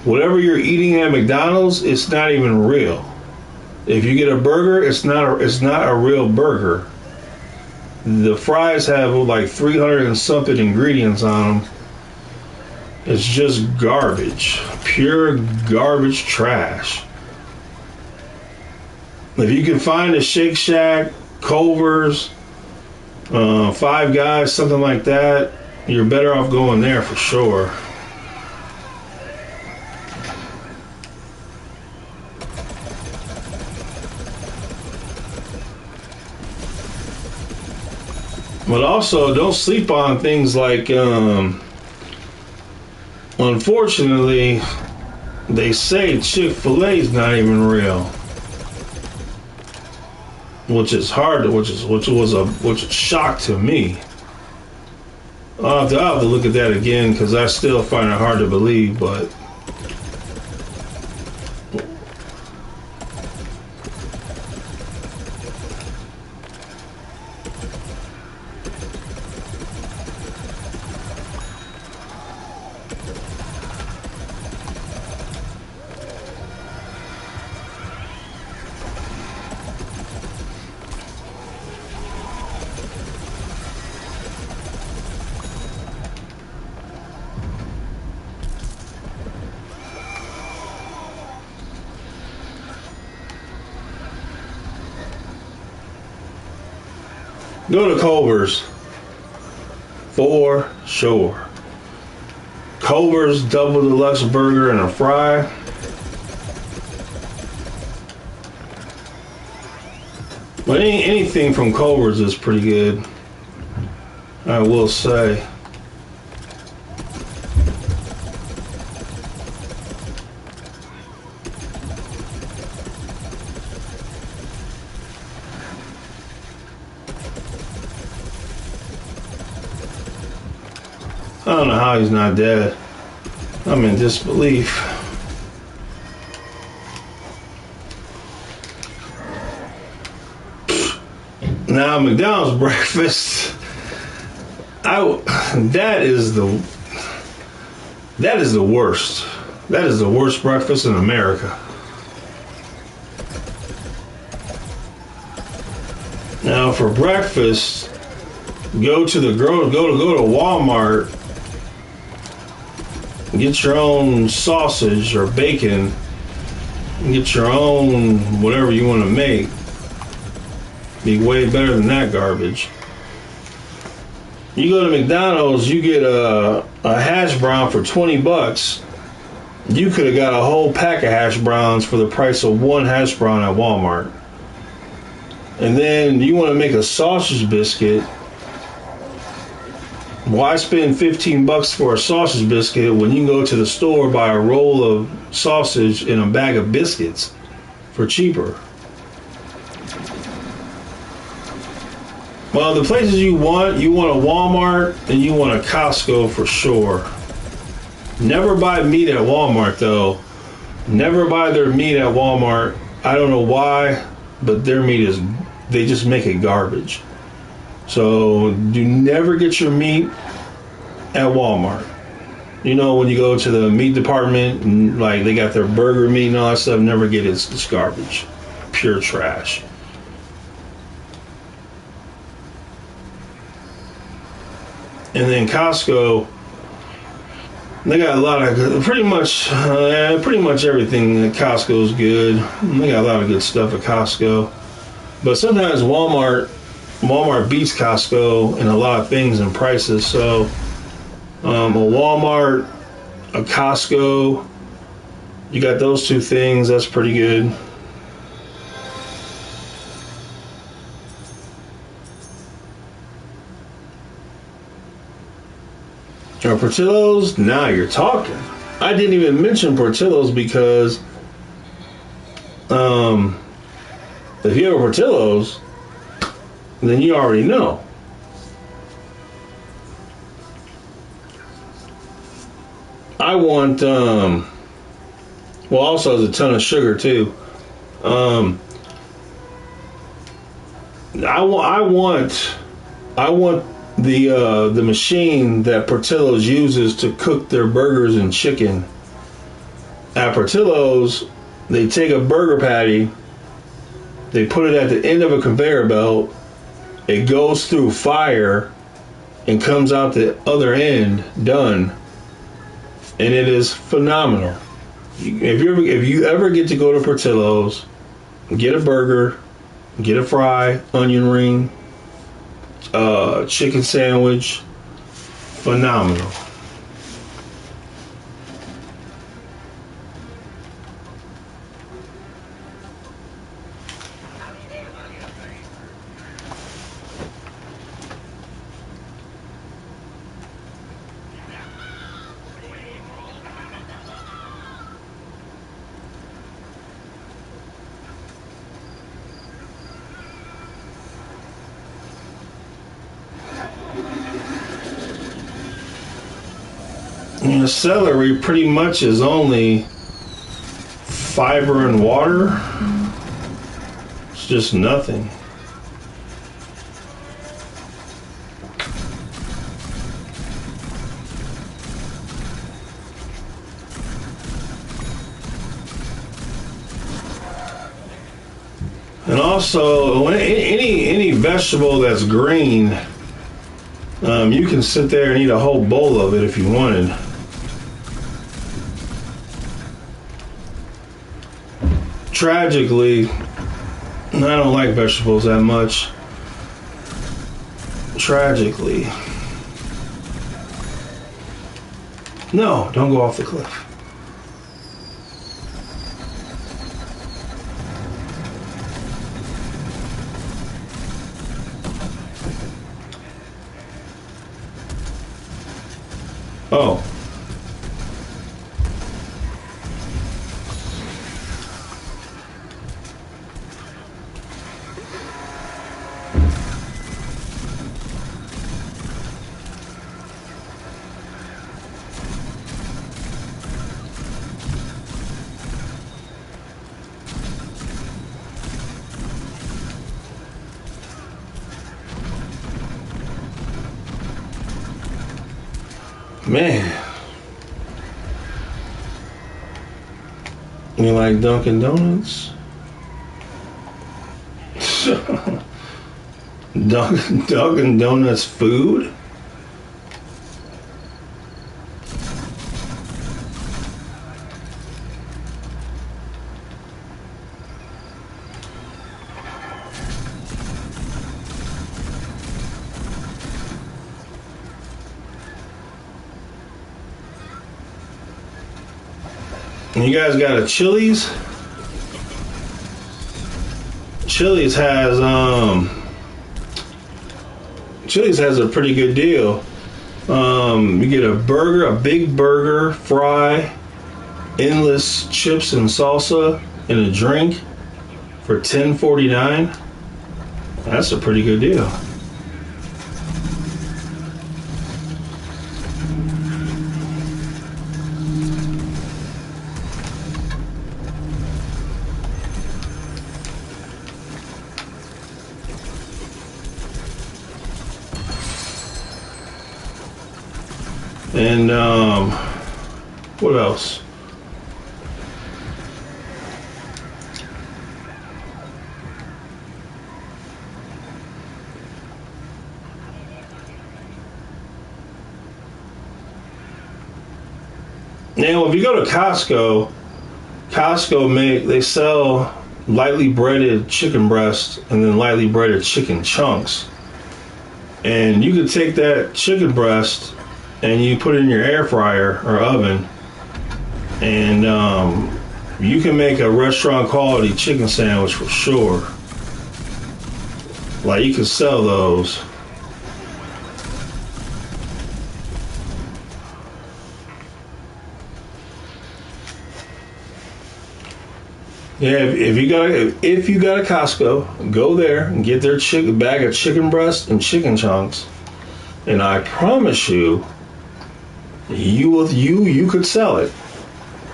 whatever you're eating at McDonald's, it's not even real. If you get a burger, it's not a real burger. The fries have like 300 and something ingredients on them. It's just garbage, pure garbage trash. If you can find a Shake Shack, Culver's, Five Guys, something like that, you're better off going there for sure. But also, don't sleep on things like, unfortunately, they say Chick-fil-A is not even real, which is hard, which was a shock to me. I'll have to look at that again because I still find it hard to believe, but. Go to Culver's for sure. Culver's double deluxe burger and a fry. But anything from Culver's is pretty good, I will say. I don't know how he's not dead. I'm in disbelief. Now McDonald's breakfast, that is the worst. That is the worst breakfast in America. Now for breakfast, go to Walmart. Get your own sausage or bacon. Get your own whatever you want to make. Be way better than that garbage. You go to McDonald's, you get a hash brown for $20. You could have got a whole pack of hash browns for the price of one hash brown at Walmart. And then you want to make a sausage biscuit. Why spend $15 for a sausage biscuit when you can go to the store, buy a roll of sausage and a bag of biscuits for cheaper? Well, the places you want a Walmart and you want a Costco for sure. Never buy meat at Walmart though. Never buy their meat at Walmart. I don't know why, but their meat they just make it garbage. So do never get your meat at Walmart. You know, when you go to the meat department and like they got their burger meat and all that stuff, never get it. It's garbage. Pure trash. And then Costco, they got a lot of pretty much everything at Costco is good. They got a lot of good stuff at Costco. But sometimes Walmart beats Costco in a lot of things and prices. So a Walmart, a Costco, you got those two things. That's pretty good. Or Portillo's? Now you're talking. I didn't even mention Portillo's because if you have a Portillo's, then you already know. I want well, also has a ton of sugar too. I want the machine that Portillo's uses to cook their burgers and chicken. At Portillo's, they take a burger patty, they put it at the end of a conveyor belt, it goes through fire and comes out the other end done, and it is phenomenal. If you ever get to go to Portillo's, get a burger, get a fry, onion ring, chicken sandwich, phenomenal. The celery pretty much is only fiber and water. It's just nothing. And also, any vegetable that's green, you can sit there and eat a whole bowl of it if you wanted. Tragically, I don't like vegetables that much. Tragically. No, don't go off the cliff. Oh. Man, you like Dunkin' Donuts? Dunkin' Donuts food? You guys got a Chili's? Chili's has a pretty good deal. You get a burger, a big burger, fry, endless chips and salsa, and a drink for $10.49. That's a pretty good deal. And what else? Now, if you go to Costco, they sell lightly breaded chicken breast and then lightly breaded chicken chunks. And you could take that chicken breast and you put it in your air fryer or oven, and you can make a restaurant quality chicken sandwich for sure. Like, you can sell those. Yeah, if you got a Costco, go there and get their bag of chicken breast and chicken chunks, and I promise you, you could sell it.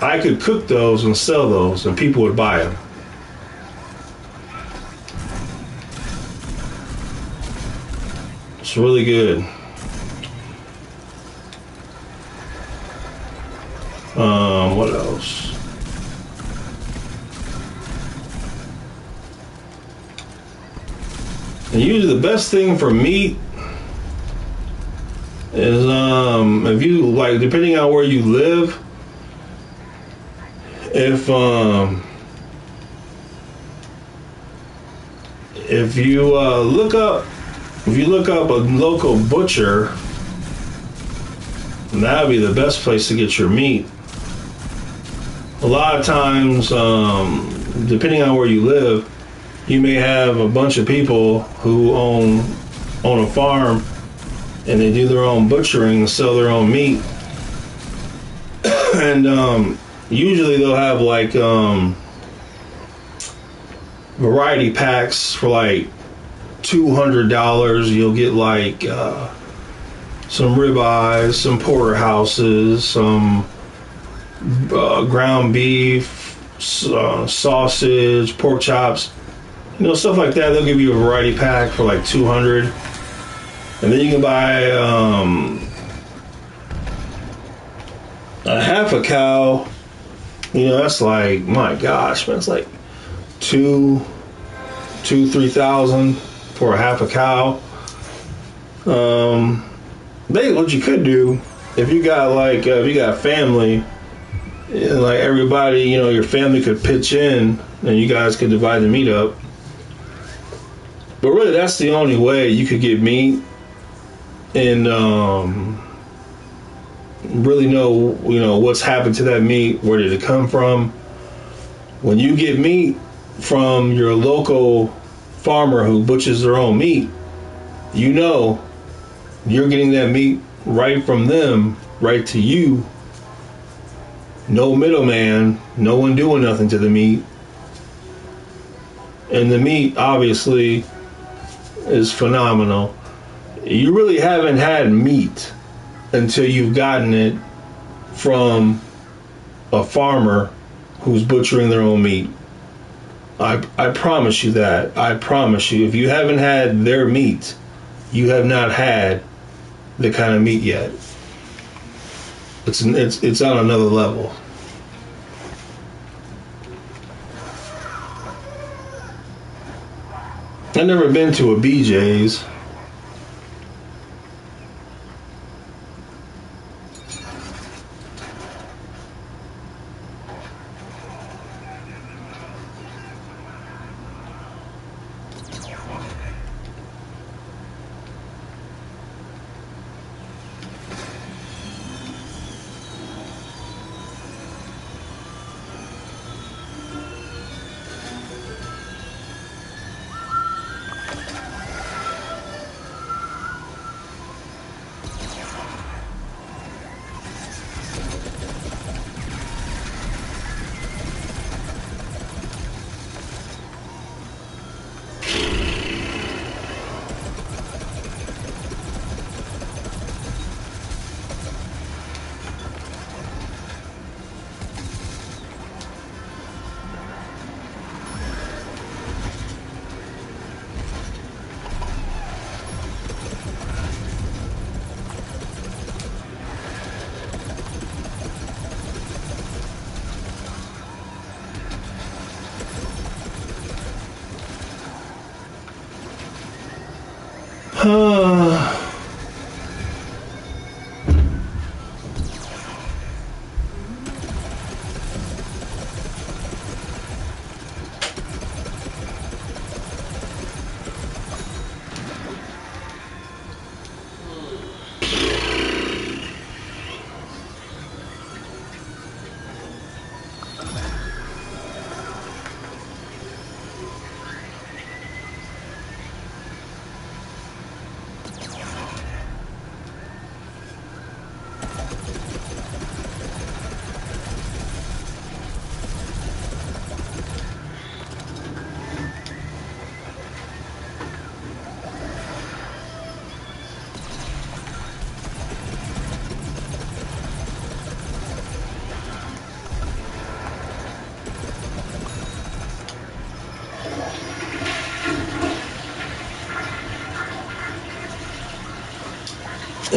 I could cook those and sell those, and people would buy them. It's really good. What else? And usually the best thing for meat is if you like, depending on where you live, if you look up a local butcher, that would be the best place to get your meat. A lot of times, depending on where you live, you may have a bunch of people who own a farm, and they do their own butchering and sell their own meat. And usually they'll have like variety packs for like $200. You'll get like some ribeyes, some porterhouses, some ground beef, sausage, pork chops, stuff like that. They'll give you a variety pack for like $200, and then you can buy a half a cow. That's like, my gosh, man, it's like $3,000 for a half a cow. What you could do, if you got family, like everybody, your family could pitch in and you guys could divide the meat up. But really, that's the only way you could get meat and really know what's happened to that meat. Where did it come from? When you get meat from your local farmer who butchers their own meat, you're getting that meat right from them, right to you. No middleman, no one doing nothing to the meat. And the meat obviously is phenomenal. You really haven't had meat until you've gotten it from a farmer who's butchering their own meat. I promise you that. I promise you, if you haven't had their meat, you have not had the kind of meat yet. It's on another level. I've never been to a BJ's.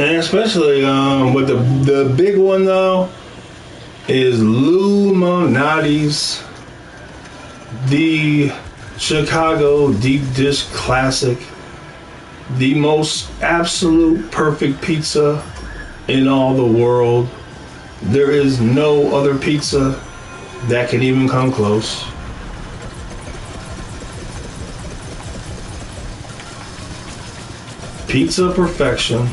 And especially with the big one though is Illuminati's the Chicago deep dish classic, the most absolute perfect pizza in all the world. There is no other pizza that can even come close. Pizza perfection.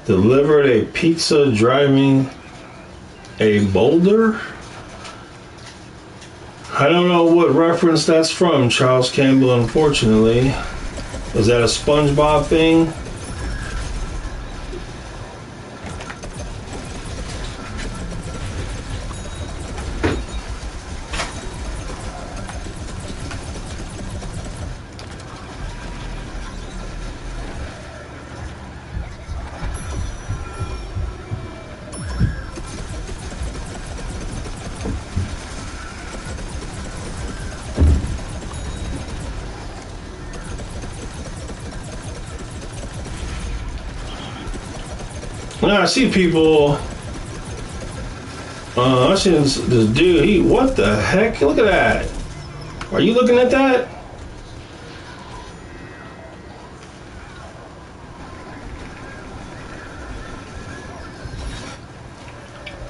Delivered a pizza driving a boulder? I don't know what reference that's from, Charles Campbell, unfortunately. Was that a SpongeBob thing? Now I see people. I see this dude. What the heck? Look at that. Are you looking at that?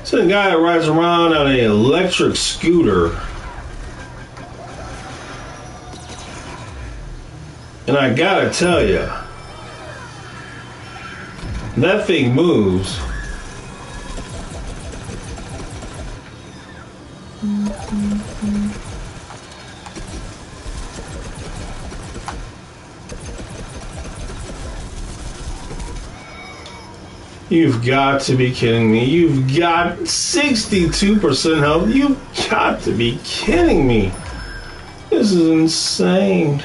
See the guy that rides around on an electric scooter. And I gotta tell you, that thing moves. You've got to be kidding me. You've got 62% health. You've got to be kidding me. This is insane.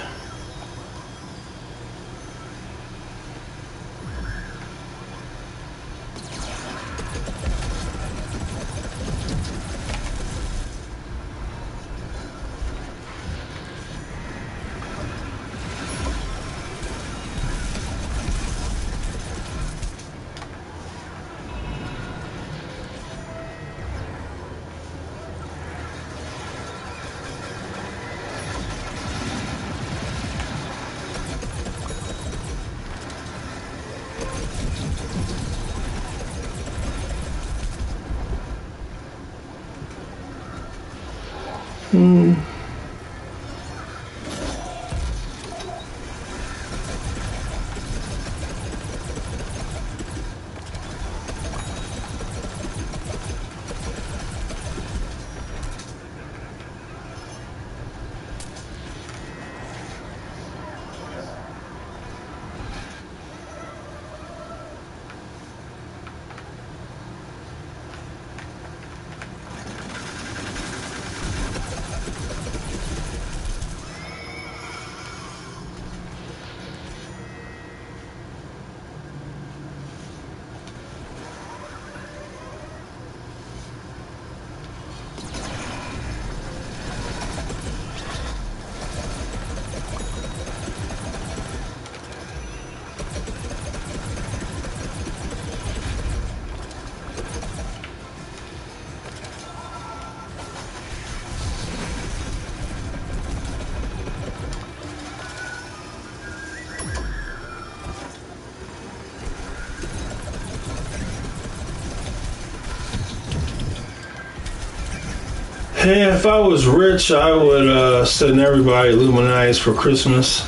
Yeah, if I was rich, I would send everybody Illuminati's for Christmas.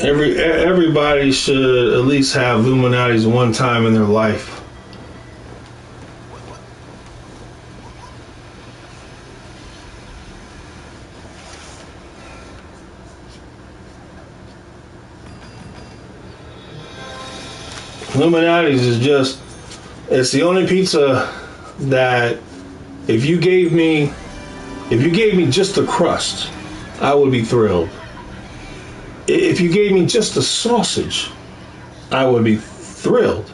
Everybody should at least have Illuminati's one time in their life. Illuminati's is just, it's the only pizza that if you gave me just the crust, I would be thrilled. If you gave me just the sausage, I would be thrilled.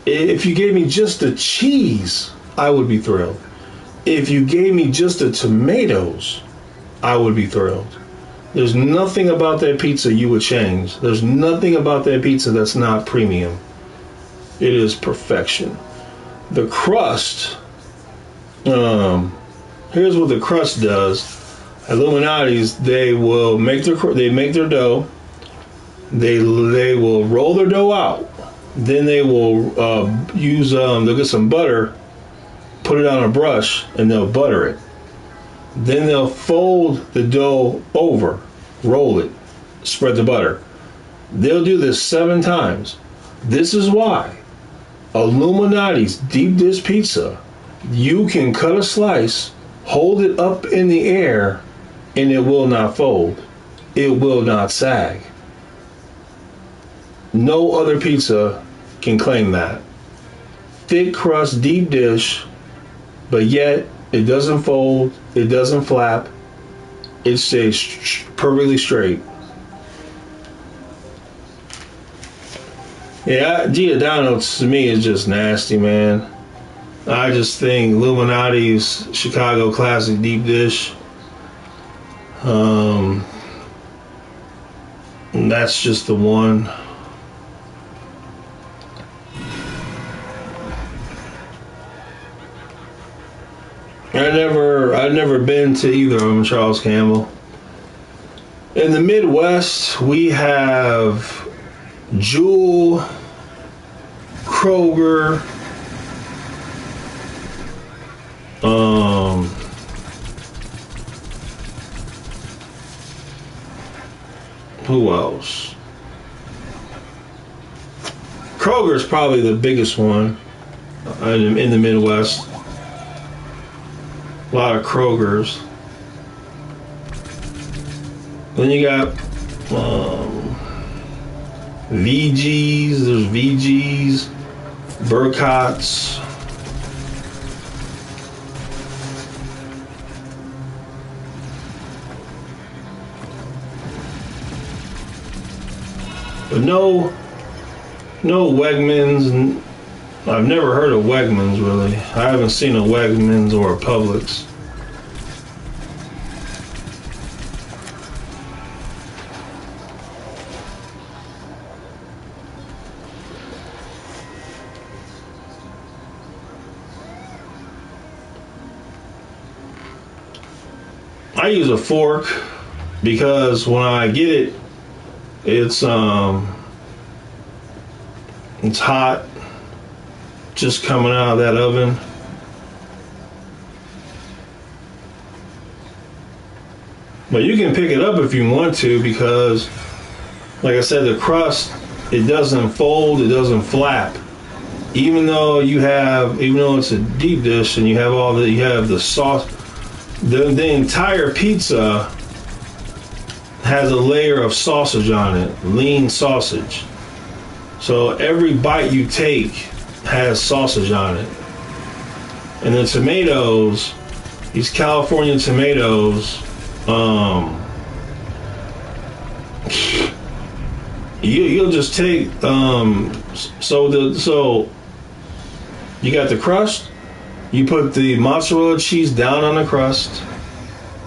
If you gave me just the cheese, I would be thrilled. If you gave me just the tomatoes, I would be thrilled. There's nothing about that pizza you would change. There's nothing about that pizza that's not premium. It is perfection. The crust, here's what the crust does. Illuminati's, they make their dough. They will roll their dough out. Then they will they'll get some butter, put it on a brush, and they'll butter it. Then they'll fold the dough over, roll it, spread the butter. They'll do this 7 times. This is why Illuminati's deep dish pizza, you can cut a slice, hold it up in the air, and it will not fold. It will not sag. No other pizza can claim that. Thick crust, deep dish, but yet it doesn't fold, it doesn't flap, it stays perfectly straight. Yeah, Giordano to me is just nasty, man. I just think Illuminati's Chicago Classic Deep Dish, that's just the one. I've never been to either of them, Charles Campbell. In the Midwest, we have Jewel, Kroger, who else? Kroger is probably the biggest one in the Midwest. A lot of Krogers. Then you got VG's, there's VG's, Burcott's. But no Wegmans. I've never heard of Wegmans, really. I haven't seen a Wegmans or a Publix. I use a fork because when I get it, it's hot, just coming out of that oven. But you can pick it up if you want to, because like I said, the crust, it doesn't fold, it doesn't flap. Even though it's a deep dish and you have the sauce, the entire pizza has a layer of sausage on it, lean sausage. So every bite you take has sausage on it. And the tomatoes, these California tomatoes, you'll just take so you got the crust, you put the mozzarella cheese down on the crust,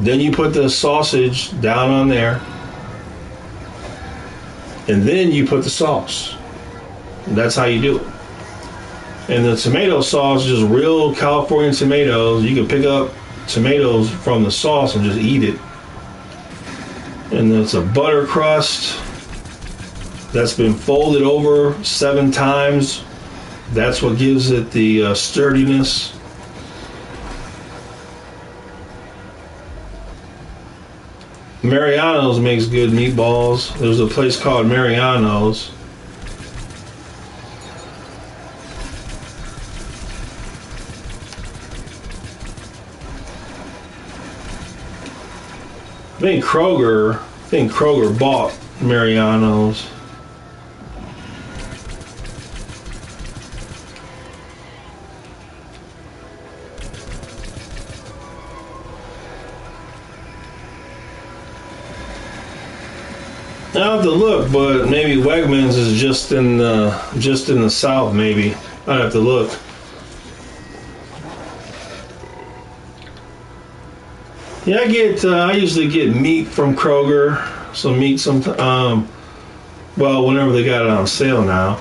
then you put the sausage down on there, and then you put the sauce. That's how you do it. And the tomato sauce is just real California tomatoes. You can pick up tomatoes from the sauce and just eat it. And it's a butter crust that's been folded over 7 times. That's what gives it the sturdiness. Mariano's makes good meatballs. There's a place called Mariano's. I think Kroger bought Mariano's. I'll have to look, but maybe Wegmans is just in the south. Maybe I'd have to look. Yeah, I usually get meat from Kroger. Some meat well, whenever they got it on sale now.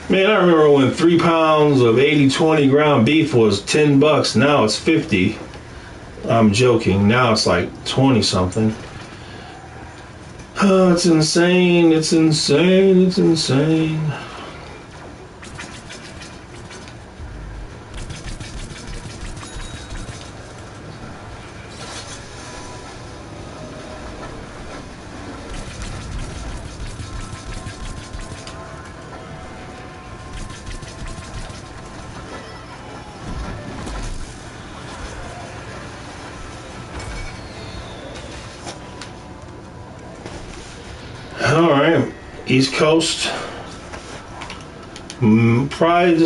Man, I remember when 3 pounds of 80/20 ground beef was $10. Now it's 50. I'm joking. Now it's like 20 something. Oh, it's insane. It's insane. It's insane. All right, East Coast. Probably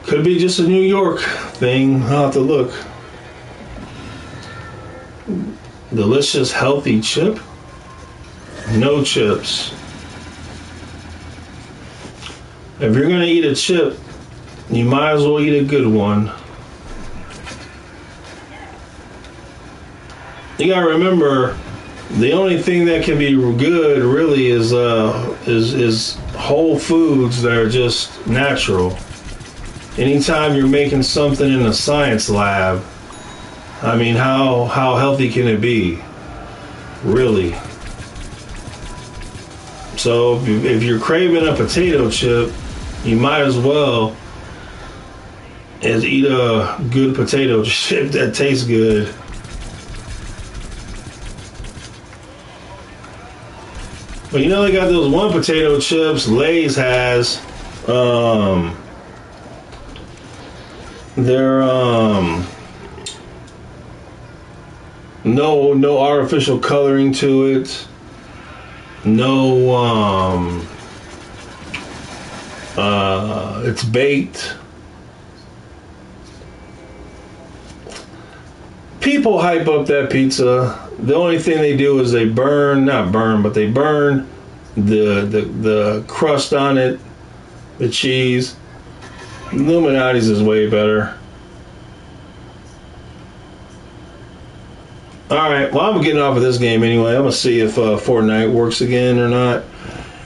could be just a New York thing. I'll have to look. Delicious, healthy chip. No chips. If you're gonna eat a chip, you might as well eat a good one. You gotta remember, the only thing that can be good really is whole foods that are just natural. Anytime you're making something in a science lab, I mean, how healthy can it be? Really? So if you're craving a potato chip, you might as well eat a good potato chip that tastes good. But you know, they got those one potato chips Lay's has. They're no artificial coloring to it. No it's baked. People hype up that pizza. The only thing they do is they burn the crust on it, the cheese. Illuminati's is way better. Alright, well, I'm getting off of this game anyway. I'm going to see if Fortnite works again or not.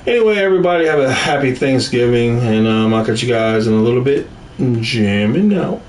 Anyway, everybody have a happy Thanksgiving, and I'll catch you guys in a little bit. Jamming out.